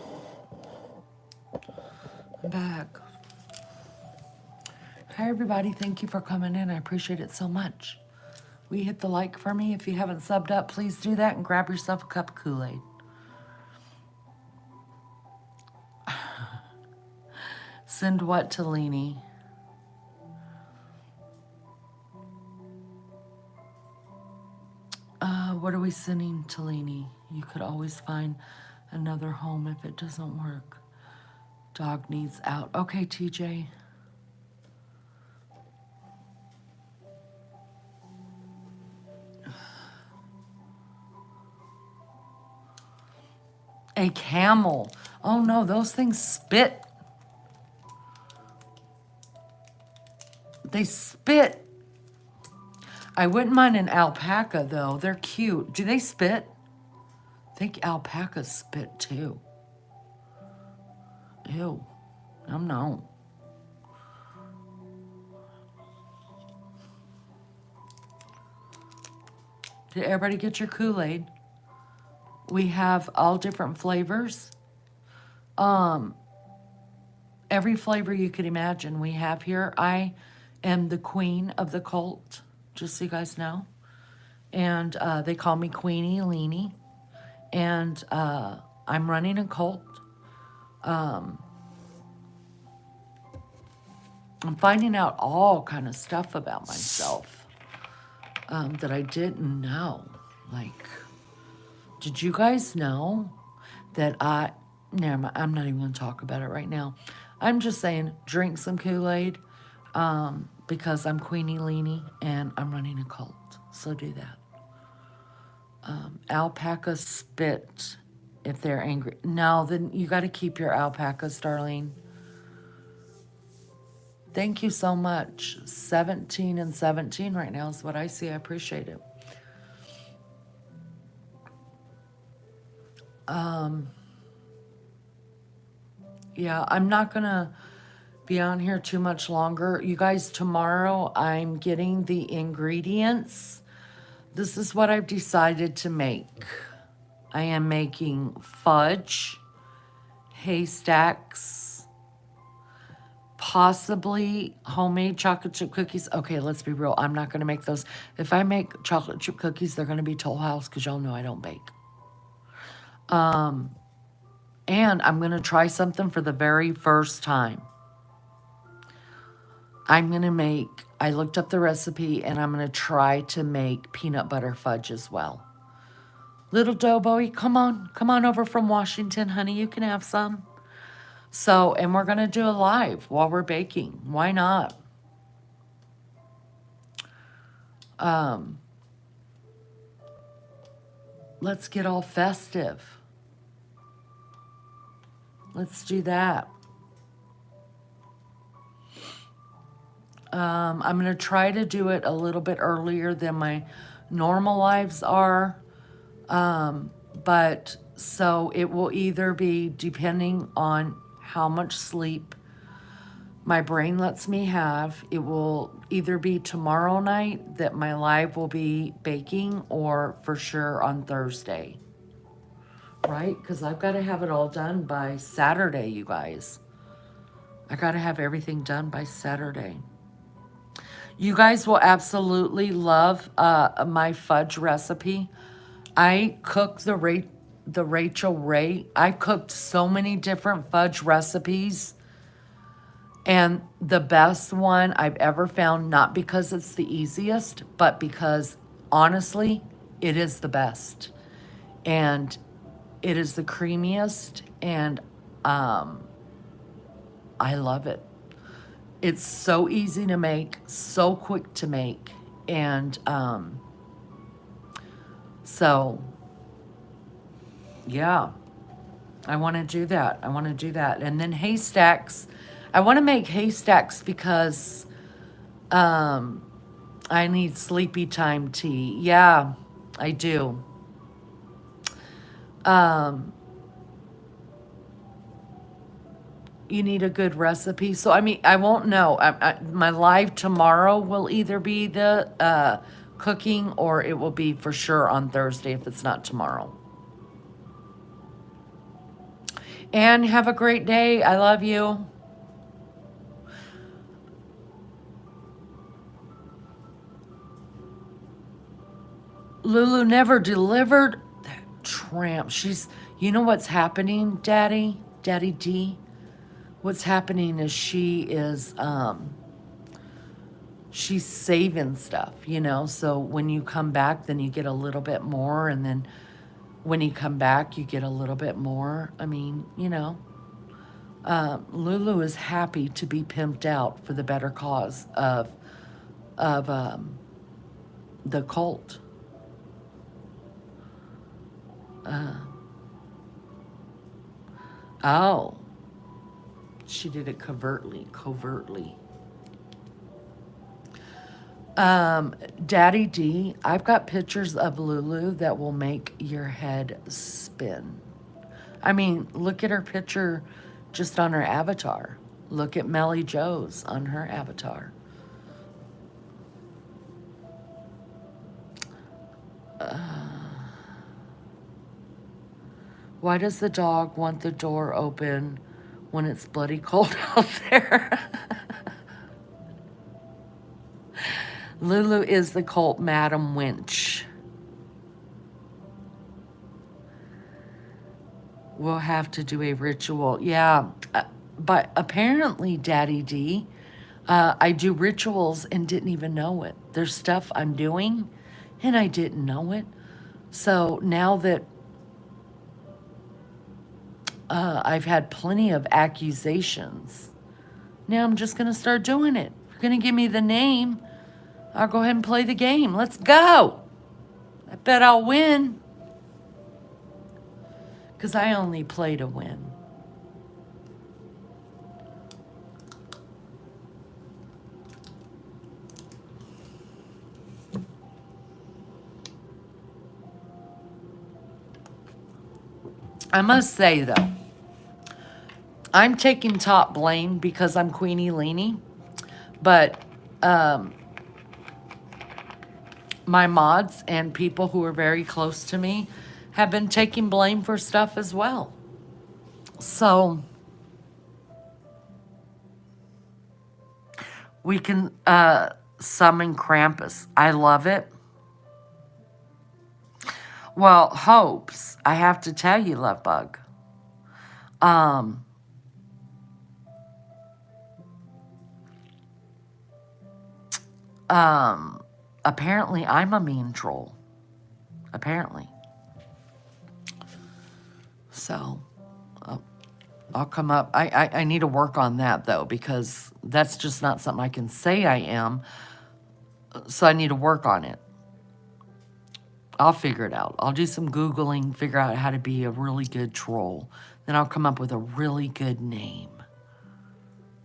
I'm back. Hi, everybody. Thank you for coming in. I appreciate it so much. Will you hit the like for me? If you haven't subbed up, please do that and grab yourself a cup of Kool-Aid. Send what to Lene? What are we sending to Lene? You could always find another home if it doesn't work. Dog needs out. Okay, TJ. A camel. Oh no, those things spit. They spit. I wouldn't mind an alpaca though. They're cute. Do they spit? I think alpacas spit too. Ew. No. Did everybody get your Kool-Aid? We have all different flavors. Every flavor you could imagine we have here. I am the queen of the cult, just so you guys know. And they call me Queenie Lene. And I'm running a cult. I'm finding out all kind of stuff about myself that I didn't know. Like, did you guys know that never mind, I'm not even going to talk about it right now. I'm just saying, drink some Kool-Aid because I'm Queenie Lene and I'm running a cult. So do that. Alpacas spit if they're angry. No, then you got to keep your alpacas, Darlene. Thank you so much. 17 and 17 right now is what I see. I appreciate it. Yeah, I'm not going to be on here too much longer. You guys, tomorrow I'm getting the ingredients. This is what I've decided to make. I am making fudge, haystacks, possibly homemade chocolate chip cookies. Okay, let's be real. I'm not going to make those. If I make chocolate chip cookies, they're going to be Toll House because y'all know I don't bake. And I'm going to try something for the very first time. I'm going to make, I looked up the recipe and I'm going to try to make peanut butter fudge as well. Little Doughboy, come on over from Washington, honey. You can have some. So, and we're going to do a live while we're baking. Why not? Let's get all festive. Let's do that. I'm going to try to do it a little bit earlier than my normal lives are. But so it will either be depending on how much sleep my brain lets me have. It will either be tomorrow night that my live will be baking or for sure on Thursday. Right? Because I've got to have it all done by Saturday, you guys. I got to have everything done by Saturday. You guys will absolutely love my fudge recipe. I cooked the Rachel Ray. I cooked so many different fudge recipes. And the best one I've ever found, not because it's the easiest, but because honestly, it is the best. And it is the creamiest, and I love it. It's so easy to make, so quick to make, and so yeah, I want to do that. And then haystacks. I want to make haystacks because I need sleepy time tea. Yeah, I do. You need a good recipe. So, I mean, I won't know. My live tomorrow will either be the cooking or it will be for sure on Thursday if it's not tomorrow. And have a great day. I love you. Lulu never delivered. That tramp. You know what's happening, Daddy? Daddy D? What's happening is she's saving stuff, So when you come back, then you get a little bit more. And then when you come back, you get a little bit more. I mean, Lulu is happy to be pimped out for the better cause of the cult. Oh, she did it covertly. Daddy D, I've got pictures of Lulu that will make your head spin. I mean, look at her picture just on her avatar. Look at Melly Joe's on her avatar. Why does the dog want the door open when it's bloody cold out there? Lulu is the cult Madam Winch. We'll have to do a ritual. Yeah, but apparently, Daddy D, I do rituals and didn't even know it. There's stuff I'm doing and I didn't know it. So now that I've had plenty of accusations, now I'm just going to start doing it. If you're going to give me the name, I'll go ahead and play the game. Let's go. I bet I'll win. Because I only play to win. I must say, though, I'm taking top blame because I'm Queenie Lene. But my mods and people who are very close to me have been taking blame for stuff as well. So we can summon Krampus. I love it. Well, hopes, I have to tell you, Love Bug. Apparently I'm a mean troll. Apparently. So, I'll come up. I need to work on that, though, because that's just not something I can say I am. So I need to work on it. I'll figure it out. I'll do some Googling, figure out how to be a really good troll. Then I'll come up with a really good name.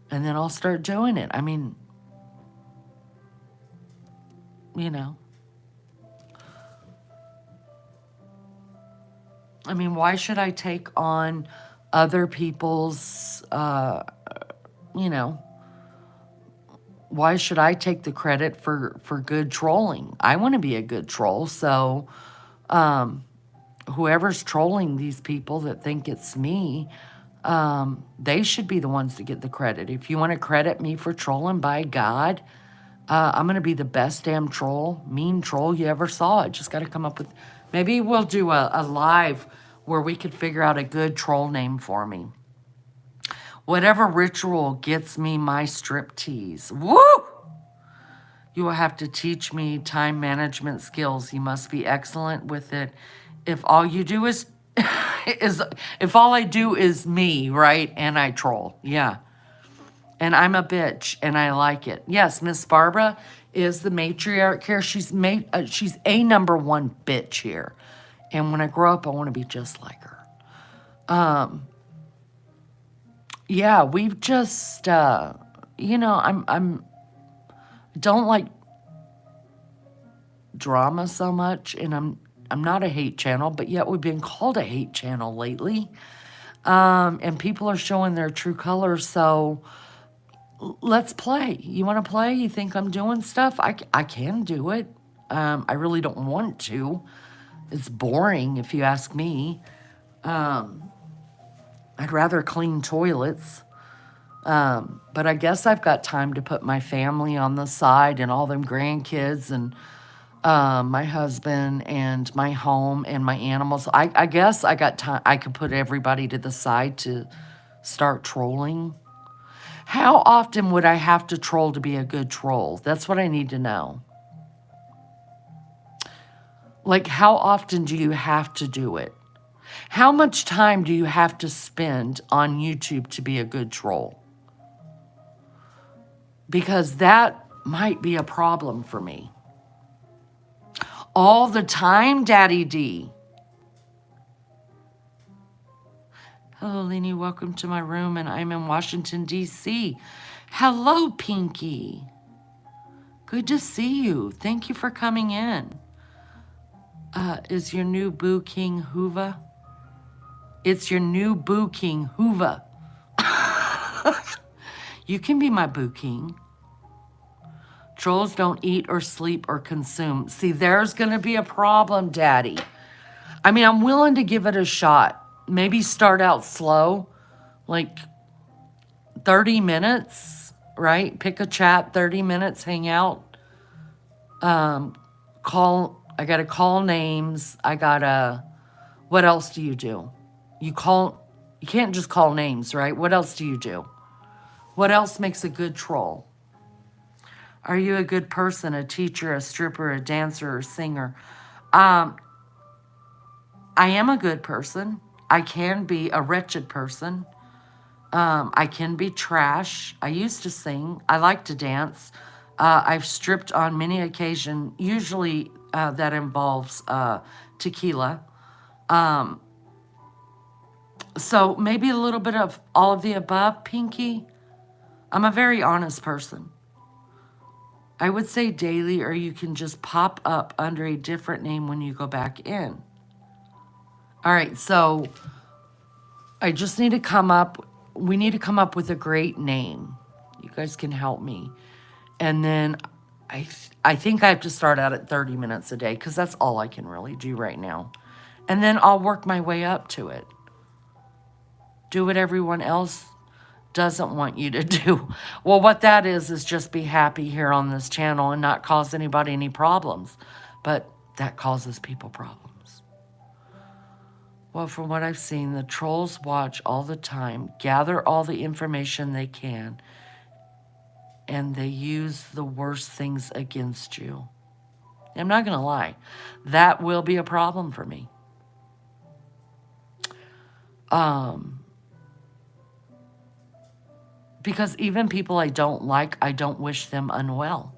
And then I'll start doing it. I mean, why should I take on other people's, why should I take the credit for good trolling? I want to be a good troll, so whoever's trolling these people that think it's me, they should be the ones to get the credit. If you want to credit me for trolling, by God, I'm going to be the best damn troll, mean troll you ever saw. I just got to come up with, maybe we'll do a live where we could figure out a good troll name for me. Whatever ritual gets me my striptease. Woo! You will have to teach me time management skills. You must be excellent with it. If all you do is, if all I do is me, right? And I troll. Yeah. And I'm a bitch and I like it. Yes, Miss Barbara is the matriarch here. She's a number one bitch here. And when I grow up, I want to be just like her. Yeah, we've just, I'm don't like drama so much, and I'm not a hate channel, but yet we've been called a hate channel lately. And people are showing their true colors, so let's play. You want to play? You think I'm doing stuff? I can do it. I really don't want to. It's boring, if you ask me. I'd rather clean toilets. But I guess I've got time to put my family on the side and all them grandkids and my husband and my home and my animals. I guess I got time. I could put everybody to the side to start trolling. How often would I have to troll to be a good troll? That's what I need to know. Like, how often do you have to do it? How much time do you have to spend on YouTube to be a good troll? Because that might be a problem for me. All the time, Daddy D. Hello, Lene. Welcome to my room, and I'm in Washington, D.C. Hello, Pinky. Good to see you. Thank you for coming in. Is your new Boo King Hoover? It's your new Boo King Hoover. You can be my Boo King. Trolls don't eat or sleep or consume. See, there's going to be a problem, Daddy. I mean, I'm willing to give it a shot. Maybe start out slow, like 30 minutes, right? Pick a chat, 30 minutes, hang out. I got to call names. What else do you do? You can't just call names, right? What else do you do? What else makes a good troll? Are you a good person, a teacher, a stripper, a dancer, or singer? I am a good person. I can be a wretched person. I can be trash. I used to sing. I like to dance. I've stripped on many occasions. Usually that involves tequila. So maybe a little bit of all of the above, Pinky. I'm a very honest person. I would say daily, or you can just pop up under a different name when you go back in. All right, so I just need to we need to come up with a great name. You guys can help me. And then I think I have to start out at 30 minutes a day because that's all I can really do right now. And then I'll work my way up to it. Do what everyone else doesn't want you to do. Well, what that is just be happy here on this channel and not cause anybody any problems. But that causes people problems. Well, from what I've seen, the trolls watch all the time, gather all the information they can, and they use the worst things against you. I'm not going to lie. That will be a problem for me. Because even people I don't like, I don't wish them unwell.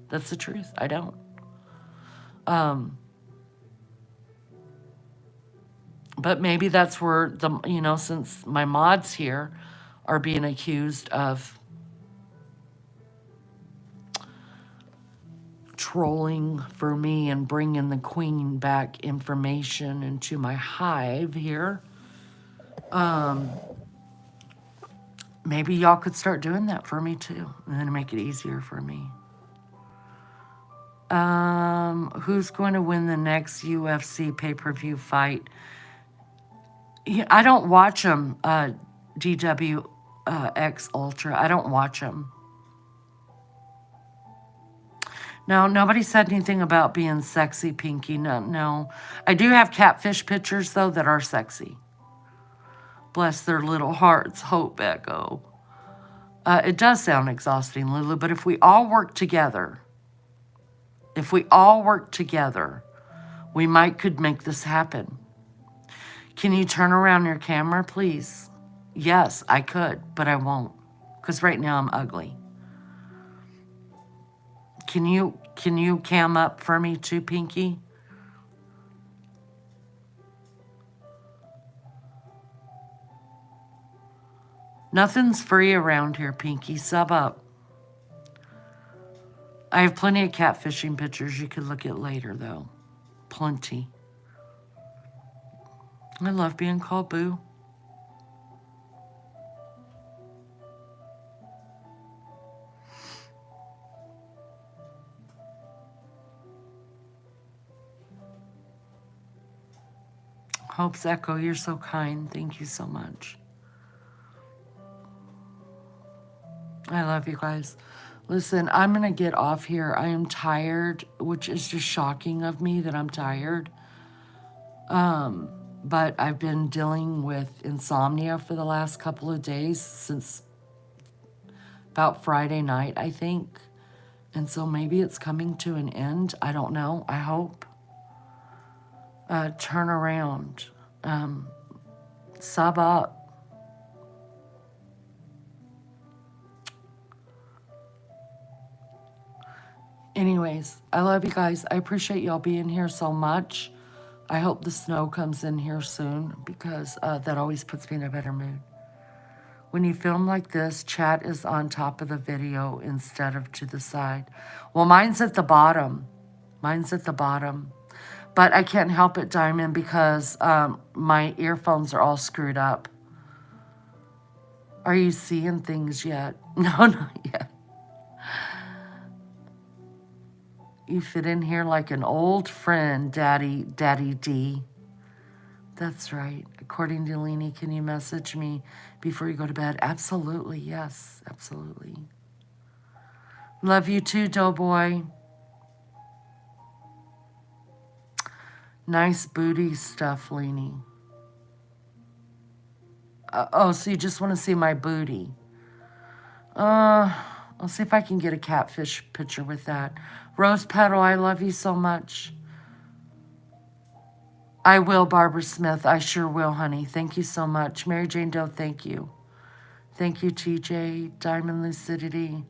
That's the truth. I don't. But maybe that's where since my mods here are being accused of trolling for me and bringing the queen back information into my hive here. Maybe y'all could start doing that for me too, and then make it easier for me. Who's going to win the next UFC pay-per-view fight? Yeah, I don't watch them, DWX Ultra. I don't watch them. No, nobody said anything about being sexy, Pinky. No. I do have catfish pictures, though, that are sexy. Bless their little hearts. Hope, Echo. It does sound exhausting, Lulu, but if we all work together, we could make this happen. Can you turn around your camera, please? Yes, I could, but I won't, because right now I'm ugly. Can you cam up for me too, Pinky? Nothing's free around here, Pinky. Sub up. I have plenty of catfishing pictures you could look at later, though. Plenty. I love being called Boo. Hope's Echo, you're so kind. Thank you so much. I love you guys. Listen, I'm going to get off here. I am tired, which is just shocking of me that I'm tired. But I've been dealing with insomnia for the last couple of days, since about Friday night, I think. And so maybe it's coming to an end. I don't know. I hope. Turn around. Sub up. Anyways, I love you guys. I appreciate y'all being here so much. I hope the snow comes in here soon, because that always puts me in a better mood. When you film like this, chat is on top of the video instead of to the side. Well, mine's at the bottom. Mine's at the bottom. But I can't help it, Diamond, because my earphones are all screwed up. Are you seeing things yet? No, not yet. You fit in here like an old friend, Daddy D. That's right. According to Lene, can you message me before you go to bed? Absolutely, yes, absolutely. Love you too, Doughboy. Nice booty stuff, Lene. Oh, so you just want to see my booty. I'll see if I can get a catfish picture with that. Rose Petal, I love you so much. I will, Barbara Smith. I sure will, honey. Thank you so much. Mary Jane Doe, thank you. Thank you, TJ. Diamond Lucidity.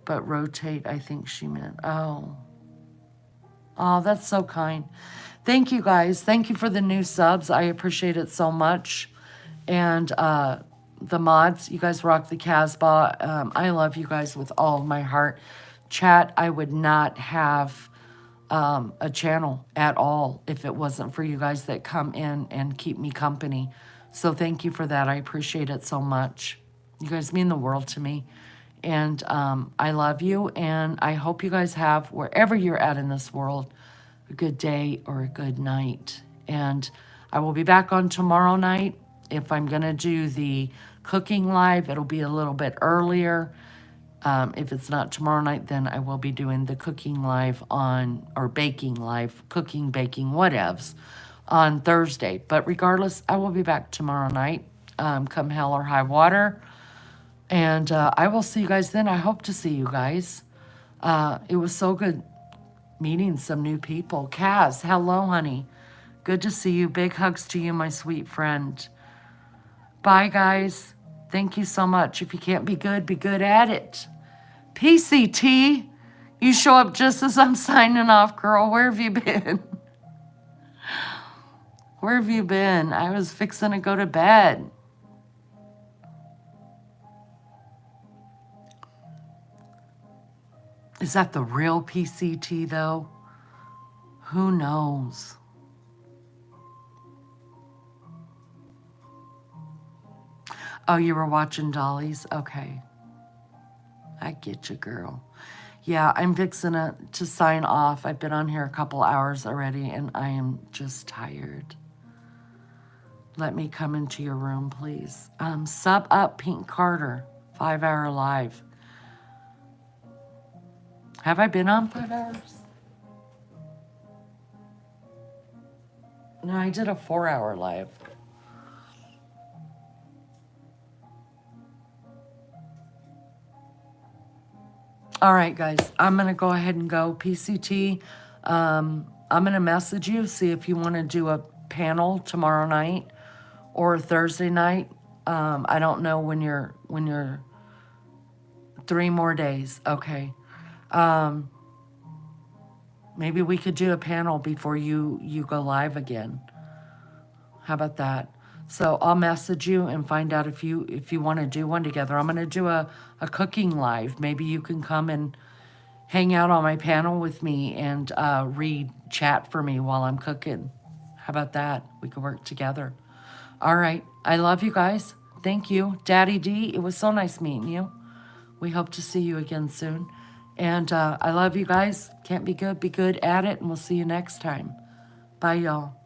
But rotate, I think she meant. Oh. Oh, that's so kind. Thank you, guys. Thank you for the new subs. I appreciate it so much. And the mods, you guys rock the Casbah. I love you guys with all of my heart. Chat, I would not have a channel at all if it wasn't for you guys that come in and keep me company. So thank you for that. I appreciate it so much. You guys mean the world to me. And I love you. And I hope you guys have, wherever you're at in this world, a good day or a good night. And I will be back on tomorrow night. If I'm going to do the cooking live, it'll be a little bit earlier. If it's not tomorrow night, then I will be doing the cooking live on, or baking live, cooking, baking, whatevs, on Thursday. But regardless, I will be back tomorrow night, come hell or high water. And I will see you guys then. I hope to see you guys. It was so good meeting some new people. Kaz, hello, honey. Good to see you. Big hugs to you, my sweet friend. Bye, guys. Thank you so much. If you can't be good at it. PCT, you show up just as I'm signing off, girl. Where have you been? Where have you been? I was fixing to go to bed. Is that the real PCT, though? Who knows? Oh, you were watching Dolly's? Okay. I get you, girl. Yeah, I'm fixing to sign off. I've been on here a couple hours already, and I am just tired. Let me come into your room, please. Sub up, Pink Carter. 5-hour live. Have I been on 5 hours? No, I did a 4-hour live. All right, guys, I'm going to go ahead and go. PCT, I'm going to message you, see if you want to do a panel tomorrow night or Thursday night. I don't know when you're 3 more days. Okay. Maybe we could do a panel before you go live again. How about that? So I'll message you and find out if you want to do one together. I'm going to do a cooking live. Maybe you can come and hang out on my panel with me and read chat for me while I'm cooking. How about that? We could work together. All right. I love you guys. Thank you. Daddy D, it was so nice meeting you. We hope to see you again soon. And I love you guys. Can't be good at it. And we'll see you next time. Bye, y'all.